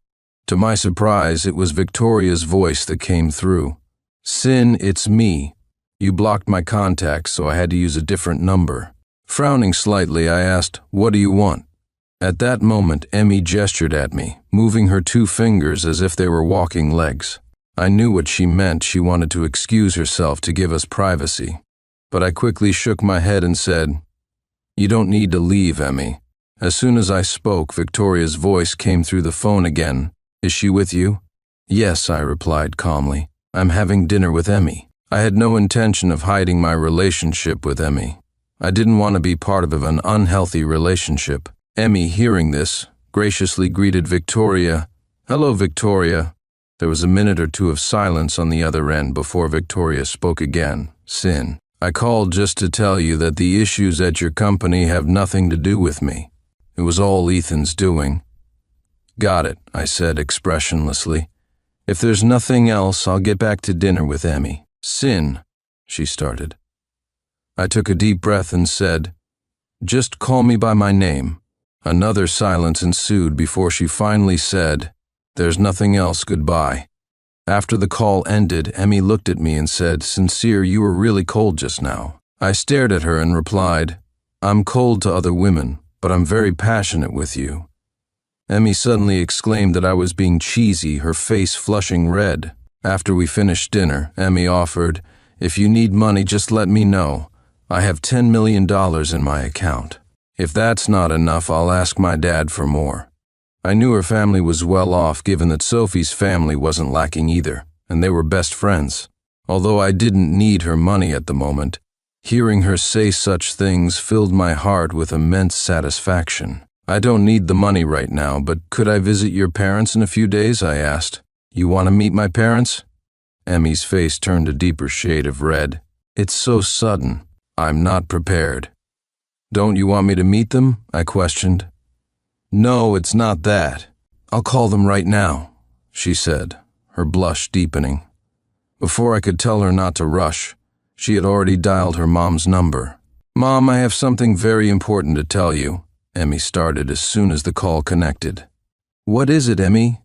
To my surprise, it was Victoria's voice that came through. "Sin, it's me. You blocked my contacts, so I had to use a different number." Frowning slightly, I asked, "What do you want?" At that moment, Emmy gestured at me, moving her two fingers as if they were walking legs. I knew what she meant. She wanted to excuse herself to give us privacy. But I quickly shook my head and said, "You don't need to leave, Emmy." As soon as I spoke, Victoria's voice came through the phone again. "Is she with you?" "Yes," I replied calmly. "I'm having dinner with Emmy." I had no intention of hiding my relationship with Emmy. I didn't want to be part of an unhealthy relationship. Emmy, hearing this, graciously greeted Victoria. "Hello, Victoria." There was a minute or two of silence on the other end before Victoria spoke again. "Sin, I called just to tell you that the issues at your company have nothing to do with me. It was all Ethan's doing." "Got it," I said expressionlessly. "If there's nothing else, I'll get back to dinner with Emmy." "Sin," she started. I took a deep breath and said, "Just call me by my name." Another silence ensued before she finally said, "There's nothing else, goodbye." After the call ended, Emmy looked at me and said, "Sincere, you were really cold just now." I stared at her and replied, "I'm cold to other women, but I'm very passionate with you." Emmy suddenly exclaimed that I was being cheesy, her face flushing red. After we finished dinner, Emmy offered, "If you need money, just let me know. I have $10 million in my account. If that's not enough, I'll ask my dad for more." I knew her family was well off, given that Sophie's family wasn't lacking either, and they were best friends. Although I didn't need her money at the moment, hearing her say such things filled my heart with immense satisfaction. "I don't need the money right now, but could I visit your parents in a few days?" I asked. "You want to meet my parents?" Emmy's face turned a deeper shade of red. "It's so sudden. I'm not prepared." "Don't you want me to meet them?" I questioned. "No, it's not that. I'll call them right now," she said, her blush deepening. Before I could tell her not to rush, she had already dialed her mom's number. "Mom, I have something very important to tell you. Emmy started as soon as the call connected. "What is it, Emmy?"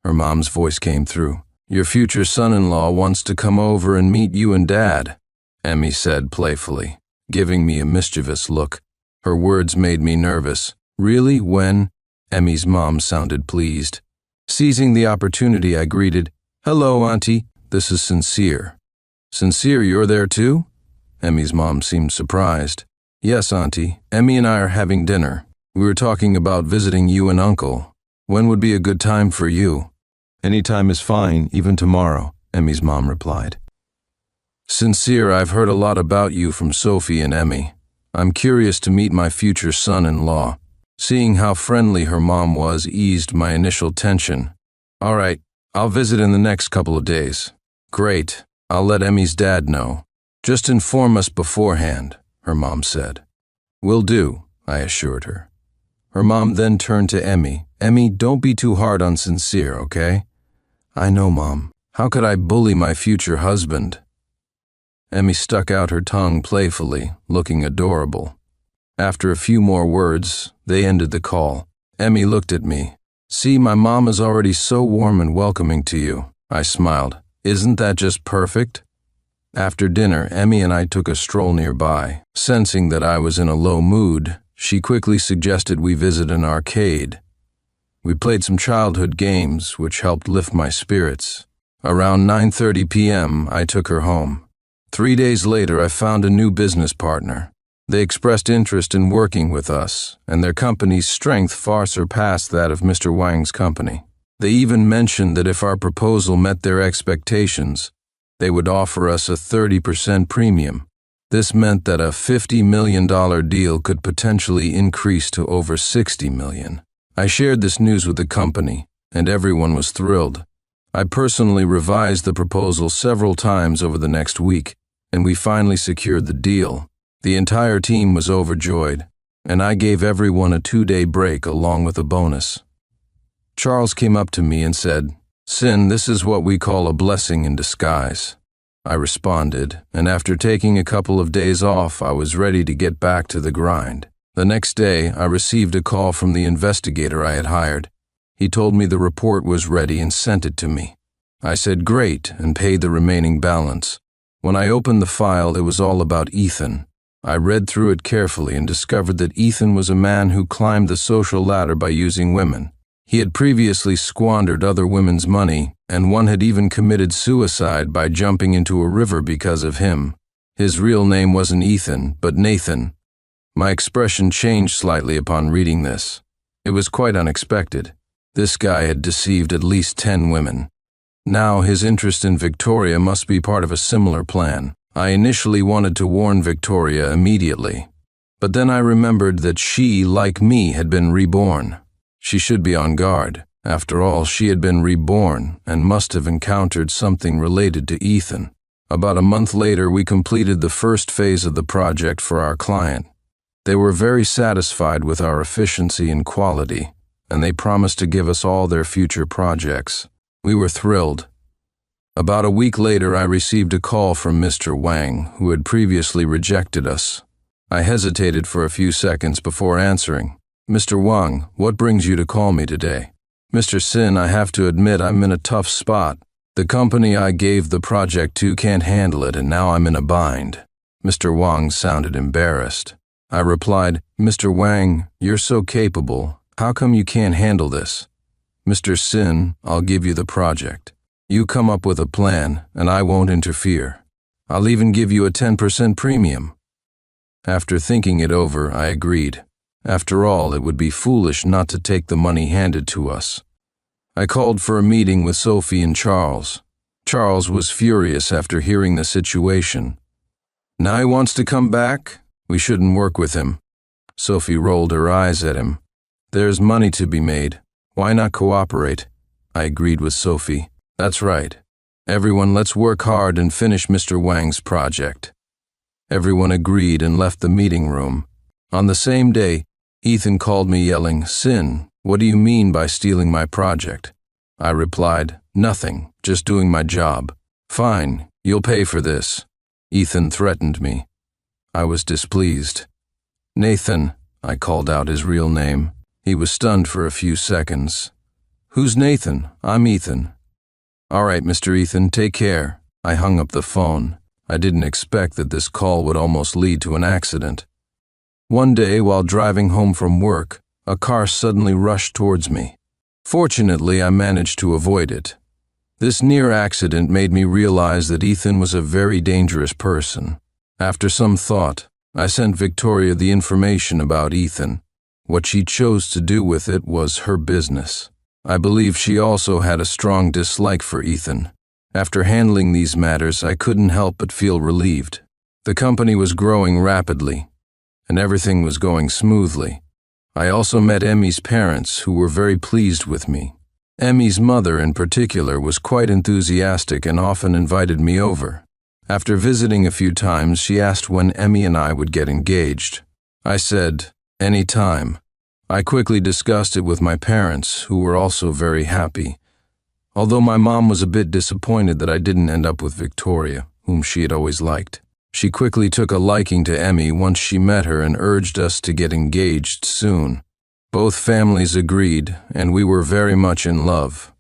Her mom's voice came through. "Your future son-in-law wants to come over and meet you and Dad," Emmy said playfully, giving me a mischievous look. Her words made me nervous. "Really? When?" Emmy's mom sounded pleased. Seizing the opportunity, I greeted, "Hello, Auntie. This is Sincere." "Sincere, you're there too?" Emmy's mom seemed surprised. "Yes, Auntie. Emmy and I are having dinner. We were talking about visiting you and Uncle. When would be a good time for you?" "Any time is fine, even tomorrow," Emmy's mom replied. "Sincere, I've heard a lot about you from Sophie and Emmy. I'm curious to meet my future son-in-law." Seeing how friendly her mom was eased my initial tension. "All right, I'll visit in the next couple of days." "Great. I'll let Emmy's dad know. Just inform us beforehand," her mom said. "Will do," I assured her. Her mom then turned to Emmy. "Emmy, don't be too hard on Sincere, okay?" "I know, Mom. How could I bully my future husband?" Emmy stuck out her tongue playfully, looking adorable. After a few more words, they ended the call. Emmy looked at me. "See, my mom is already so warm and welcoming to you." I smiled. "Isn't that just perfect?" After dinner, Emmy and I took a stroll nearby. Sensing that I was in a low mood, she quickly suggested we visit an arcade. We played some childhood games, which helped lift my spirits. Around 9:30 p.m., I took her home. 3 days later, I found a new business partner. They expressed interest in working with us, and their company's strength far surpassed that of Mr. Wang's company. They even mentioned that if our proposal met their expectations, they would offer us a 30% premium. This meant that a $50 million deal could potentially increase to over $60 million. I shared this news with the company, and everyone was thrilled. I personally revised the proposal several times over the next week, and we finally secured the deal. The entire team was overjoyed, and I gave everyone a 2-day break along with a bonus. Charles came up to me and said, "Sin, this is what we call a blessing in disguise." I responded, and after taking a couple of days off, I was ready to get back to the grind. The next day, I received a call from the investigator I had hired. He told me the report was ready and sent it to me. I said great and paid the remaining balance. When I opened the file, it was all about Ethan. I read through it carefully and discovered that Ethan was a man who climbed the social ladder by using women. He had previously squandered other women's money, and one had even committed suicide by jumping into a river because of him. His real name wasn't Ethan, but Nathan. My expression changed slightly upon reading this. It was quite unexpected. This guy had deceived at least 10 women. Now his interest in Victoria must be part of a similar plan. I initially wanted to warn Victoria immediately, but then I remembered that she, like me, had been reborn. She should be on guard. After all, she had been reborn and must have encountered something related to Ethan. About a month later, we completed the first phase of the project for our client. They were very satisfied with our efficiency and quality, and they promised to give us all their future projects. We were thrilled. About a week later, I received a call from Mr. Wang, who had previously rejected us. I hesitated for a few seconds before answering. "Mr. Wang, what brings you to call me today?" "Mr. Sin, I have to admit I'm in a tough spot. The company I gave the project to can't handle it, and now I'm in a bind." Mr. Wang sounded embarrassed. I replied, "Mr. Wang, you're so capable. How come you can't handle this?" "Mr. Sin, I'll give you the project. You come up with a plan, and I won't interfere. I'll even give you a 10% premium." After thinking it over, I agreed. After all, it would be foolish not to take the money handed to us. I called for a meeting with Sophie and Charles. Charles was furious after hearing the situation. "Now he wants to come back? We shouldn't work with him." Sophie rolled her eyes at him. "There's money to be made. Why not cooperate?" I agreed with Sophie. "That's right. Everyone, let's work hard and finish Mr. Wang's project." Everyone agreed and left the meeting room. On the same day, Ethan called me yelling, "Sin, what do you mean by stealing my project?" I replied, "Nothing, just doing my job." "Fine, you'll pay for this." Ethan threatened me. I was displeased. "Nathan, I called out his real name. He was stunned for a few seconds. "Who's Nathan? I'm Ethan." "All right, Mr. Ethan, take care." I hung up the phone. I didn't expect that this call would almost lead to an accident. One day, while driving home from work, a car suddenly rushed towards me. Fortunately, I managed to avoid it. This near accident made me realize that Ethan was a very dangerous person. After some thought, I sent Victoria the information about Ethan. What she chose to do with it was her business. I believe she also had a strong dislike for Ethan. After handling these matters, I couldn't help but feel relieved. The company was growing rapidly, and everything was going smoothly. I also met Emmy's parents, who were very pleased with me. Emmy's mother, in particular, was quite enthusiastic and often invited me over. After visiting a few times, she asked when Emmy and I would get engaged. I said, "Any time." I quickly discussed it with my parents, who were also very happy. Although my mom was a bit disappointed that I didn't end up with Victoria, whom she had always liked. She quickly took a liking to Emmy once she met her and urged us to get engaged soon. Both families agreed, and we were very much in love.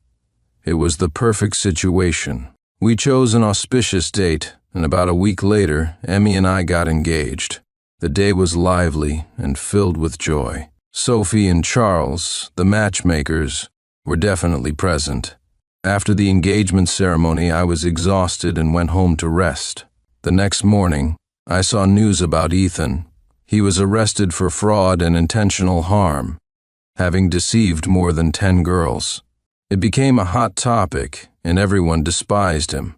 It was the perfect situation. We chose an auspicious date, and about a week later, Emmy and I got engaged. The day was lively and filled with joy. Sophie and Charles, the matchmakers, were definitely present. After the engagement ceremony, I was exhausted and went home to rest. The next morning, I saw news about Ethan. He was arrested for fraud and intentional harm, having deceived more than 10 girls. It became a hot topic, and everyone despised him.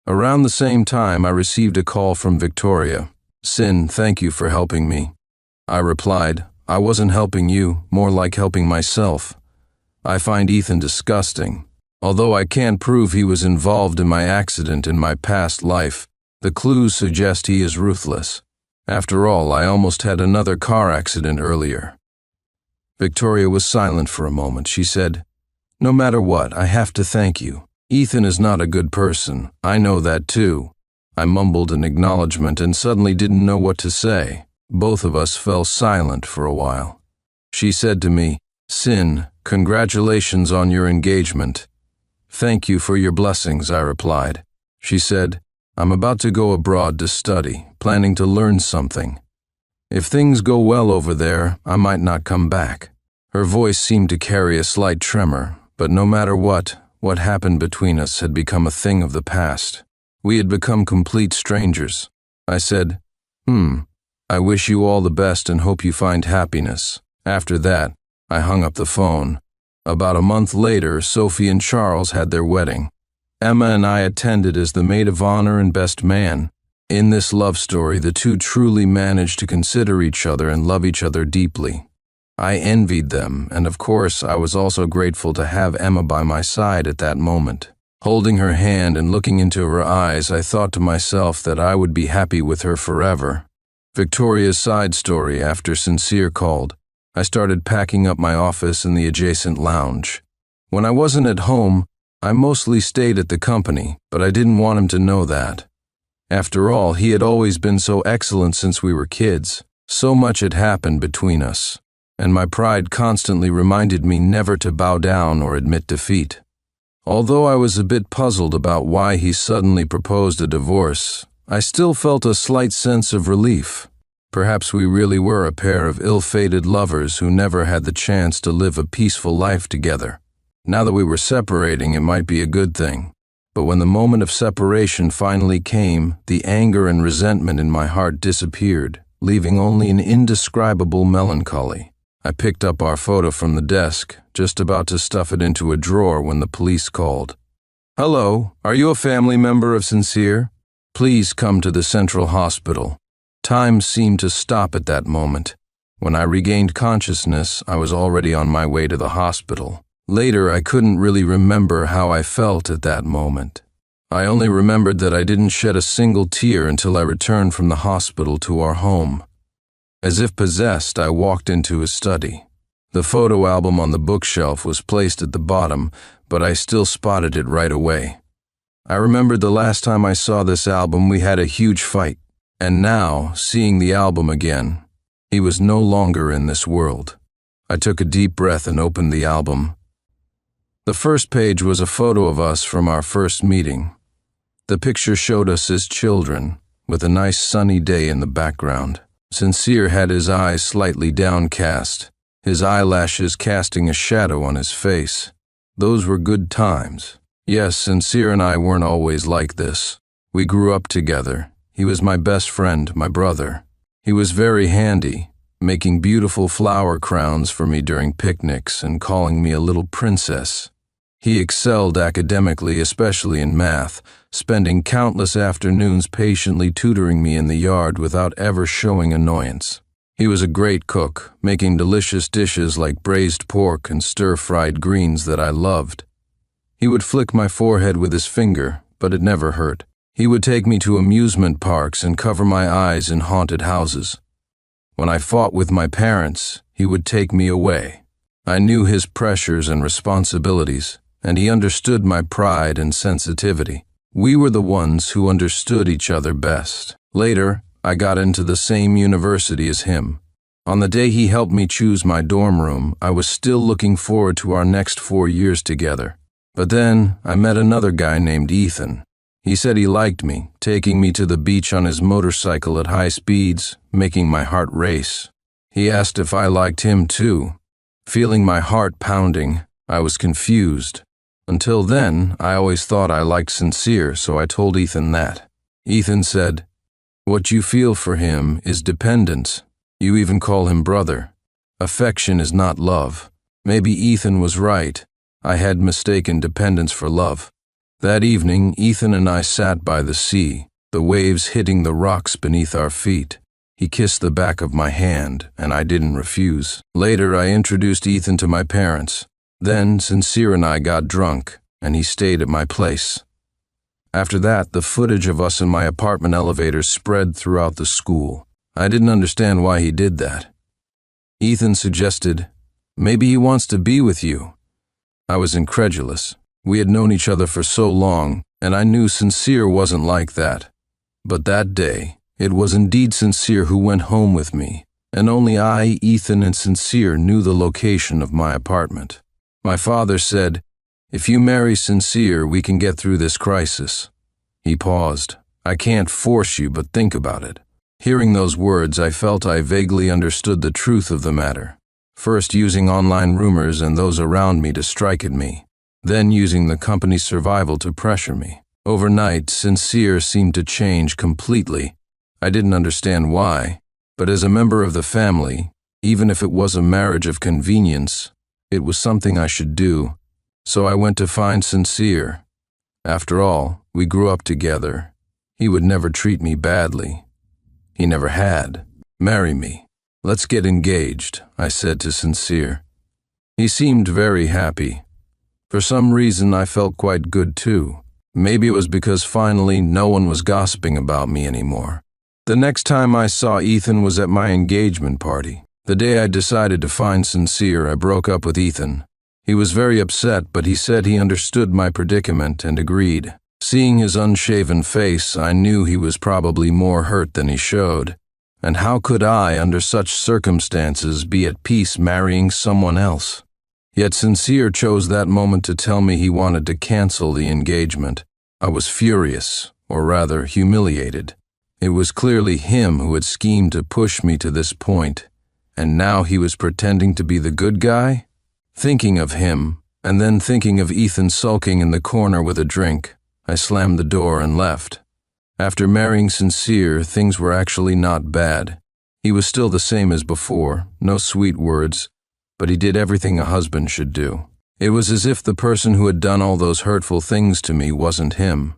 Around the same time, I received a call from Victoria. "Sin, thank you for helping me." I replied, "I wasn't helping you, more like helping myself. I find Ethan disgusting. Although I can't prove he was involved in my accident in my past life, the clues suggest he is ruthless. After all, I almost had another car accident earlier." Victoria was silent for a moment. She said, "No matter what, I have to thank you. Ethan is not a good person. I know that too." I mumbled an acknowledgement and suddenly didn't know what to say. Both of us fell silent for a while. She said to me, "Sin, congratulations on your engagement." "Thank you for your blessings," I replied. She said, "I'm about to go abroad to study, planning to learn something. If things go well over there, I might not come back." Her voice seemed to carry a slight tremor, but no matter what happened between us had become a thing of the past. We had become complete strangers. I said, I wish you all the best and hope you find happiness." After that, I hung up the phone. About a month later, Sophie and Charles had their wedding. Emma and I attended as the maid of honor and best man. In this love story, the two truly managed to consider each other and love each other deeply. I envied them, and of course, I was also grateful to have Emma by my side at that moment. Holding her hand and looking into her eyes, I thought to myself that I would be happy with her forever. Victoria's side story: after Sincere called, I started packing up my office in the adjacent lounge. When I wasn't at home, I mostly stayed at the company, but I didn't want him to know that. After all, he had always been so excellent since we were kids. So much had happened between us, and my pride constantly reminded me never to bow down or admit defeat. Although I was a bit puzzled about why he suddenly proposed a divorce, I still felt a slight sense of relief. Perhaps we really were a pair of ill-fated lovers who never had the chance to live a peaceful life together. Now that we were separating, it might be a good thing. But when the moment of separation finally came, the anger and resentment in my heart disappeared, leaving only an indescribable melancholy. I picked up our photo from the desk, just about to stuff it into a drawer when the police called. "Hello, are you a family member of Sincere? Please come to the Central Hospital." Time seemed to stop at that moment. When I regained consciousness, I was already on my way to the hospital. Later, I couldn't really remember how I felt at that moment. I only remembered that I didn't shed a single tear until I returned from the hospital to our home. As if possessed, I walked into his study. The photo album on the bookshelf was placed at the bottom, but I still spotted it right away. I remembered the last time I saw this album, we had a huge fight. And now, seeing the album again, He was no longer in this world. I took a deep breath and opened the album. The first page was a photo of us from our first meeting. The picture showed us as children, with a nice sunny day in the background. Sincere had his eyes slightly downcast, his eyelashes casting a shadow on his face. Those were good times. Yes, Sincere and I weren't always like this. We grew up together. He was my best friend, my brother. He was very handy, making beautiful flower crowns for me during picnics and calling me a little princess. He excelled academically, especially in math, spending countless afternoons patiently tutoring me in the yard without ever showing annoyance. He was a great cook, making delicious dishes like braised pork and stir-fried greens that I loved. He would flick my forehead with his finger, but it never hurt. He would take me to amusement parks and cover my eyes in haunted houses. When I fought with my parents, he would take me away. I knew his pressures and responsibilities, and he understood my pride and sensitivity. We were the ones who understood each other best. Later, I got into the same university as him. On the day he helped me choose my dorm room, I was still looking forward to our next 4 years together. But then, I met another guy named Ethan. He said he liked me, taking me to the beach on his motorcycle at high speeds, making my heart race. He asked if I liked him too. Feeling my heart pounding, I was confused. Until then, I always thought I liked Sincere, so I told Ethan that. Ethan said, "What you feel for him is dependence. You even call him brother. Affection is not love." Maybe Ethan was right. I had mistaken dependence for love. That evening, Ethan and I sat by the sea, the waves hitting the rocks beneath our feet. He kissed the back of my hand, and I didn't refuse. Later, I introduced Ethan to my parents. Then, Sincere and I got drunk, and he stayed at my place. After that, the footage of us in my apartment elevator spread throughout the school. I didn't understand why he did that. Ethan suggested, "Maybe he wants to be with you." I was incredulous. We had known each other for so long, and I knew Sincere wasn't like that. But that day, it was indeed Sincere who went home with me, and only I, Ethan, and Sincere knew the location of my apartment. My father said, "If you marry Sincere, we can get through this crisis." He paused. "I can't force you, but think about it." Hearing those words, I felt I vaguely understood the truth of the matter. First using online rumors and those around me to strike at me, then using the company's survival to pressure me. Overnight, Sincere seemed to change completely. I didn't understand why, but as a member of the family, even if it was a marriage of convenience, it was something I should do, so I went to find Sincere. After all, we grew up together. He would never treat me badly. He never had. "Marry me. Let's get engaged," I said to Sincere. He seemed very happy. For some reason, I felt quite good too. Maybe it was because finally no one was gossiping about me anymore. The next time I saw Ethan was at my engagement party. The day I decided to find Sincere, I broke up with Ethan. He was very upset, but he said he understood my predicament and agreed. Seeing his unshaven face, I knew he was probably more hurt than he showed. And how could I, under such circumstances, be at peace marrying someone else? Yet Sincere chose that moment to tell me he wanted to cancel the engagement. I was furious, or rather humiliated. It was clearly him who had schemed to push me to this point. And now he was pretending to be the good guy? Thinking of him, and then thinking of Ethan sulking in the corner with a drink, I slammed the door and left. After marrying Sincere, things were actually not bad. He was still the same as before, no sweet words, but he did everything a husband should do. It was as if the person who had done all those hurtful things to me wasn't him.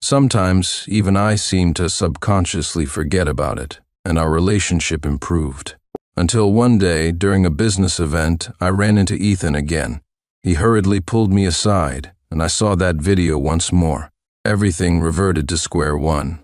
Sometimes, even I seemed to subconsciously forget about it, and our relationship improved. Until one day, during a business event, I ran into Ethan again. He hurriedly pulled me aside, and I saw that video once more. Everything reverted to square one.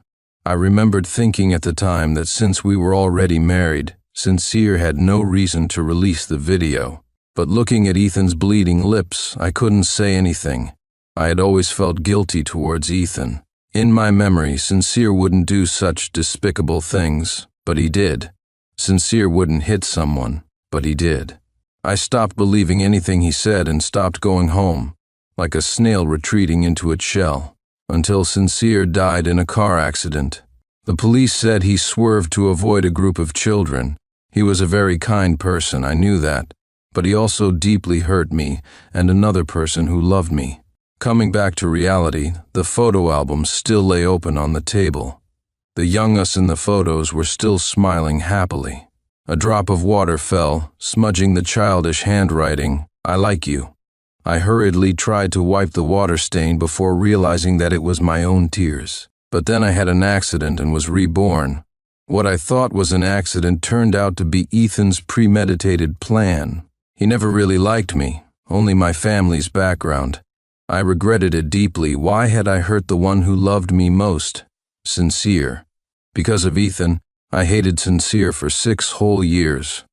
I remembered thinking at the time that since we were already married, Sincere had no reason to release the video. But looking at Ethan's bleeding lips, I couldn't say anything. I had always felt guilty towards Ethan. In my memory, Sincere wouldn't do such despicable things, but he did. Sincere wouldn't hit someone, but he did. I stopped believing anything he said and stopped going home, like a snail retreating into its shell, until Sincere died in a car accident. The police said he swerved to avoid a group of children. He was a very kind person, I knew that, but he also deeply hurt me and another person who loved me. Coming back to reality, the photo albums still lay open on the table. The young us in the photos were still smiling happily. A drop of water fell, smudging the childish handwriting, "I like you." I hurriedly tried to wipe the water stain before realizing that it was my own tears. But then I had an accident and was reborn. What I thought was an accident turned out to be Ethan's premeditated plan. He never really liked me, only my family's background. I regretted it deeply. Why had I hurt the one who loved me most? Sincere. Because of Ethan, I hated Sincere for 6 whole years.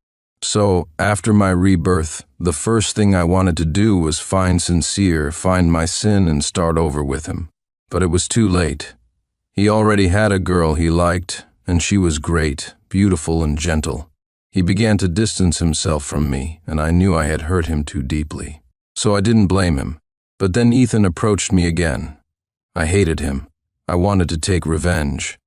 So, after my rebirth, the first thing I wanted to do was find Sincere, find my sin, and start over with him. But it was too late. He already had a girl he liked, and she was great, beautiful, and gentle. He began to distance himself from me, and I knew I had hurt him too deeply. So I didn't blame him. But then Ethan approached me again. I hated him. I wanted to take revenge.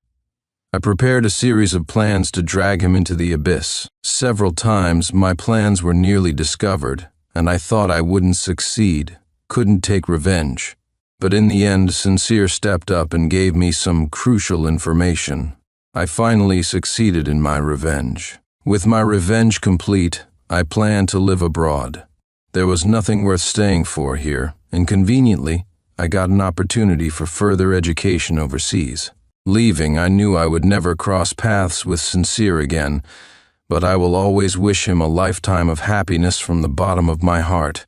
I prepared a series of plans to drag him into the abyss. Several times my plans were nearly discovered, and I thought I wouldn't succeed, couldn't take revenge. But in the end, Sincere stepped up and gave me some crucial information. I finally succeeded in my revenge. With my revenge complete, I planned to live abroad. There was nothing worth staying for here, and conveniently, I got an opportunity for further education overseas. Leaving, I knew I would never cross paths with Sincere again, but I will always wish him a lifetime of happiness from the bottom of my heart.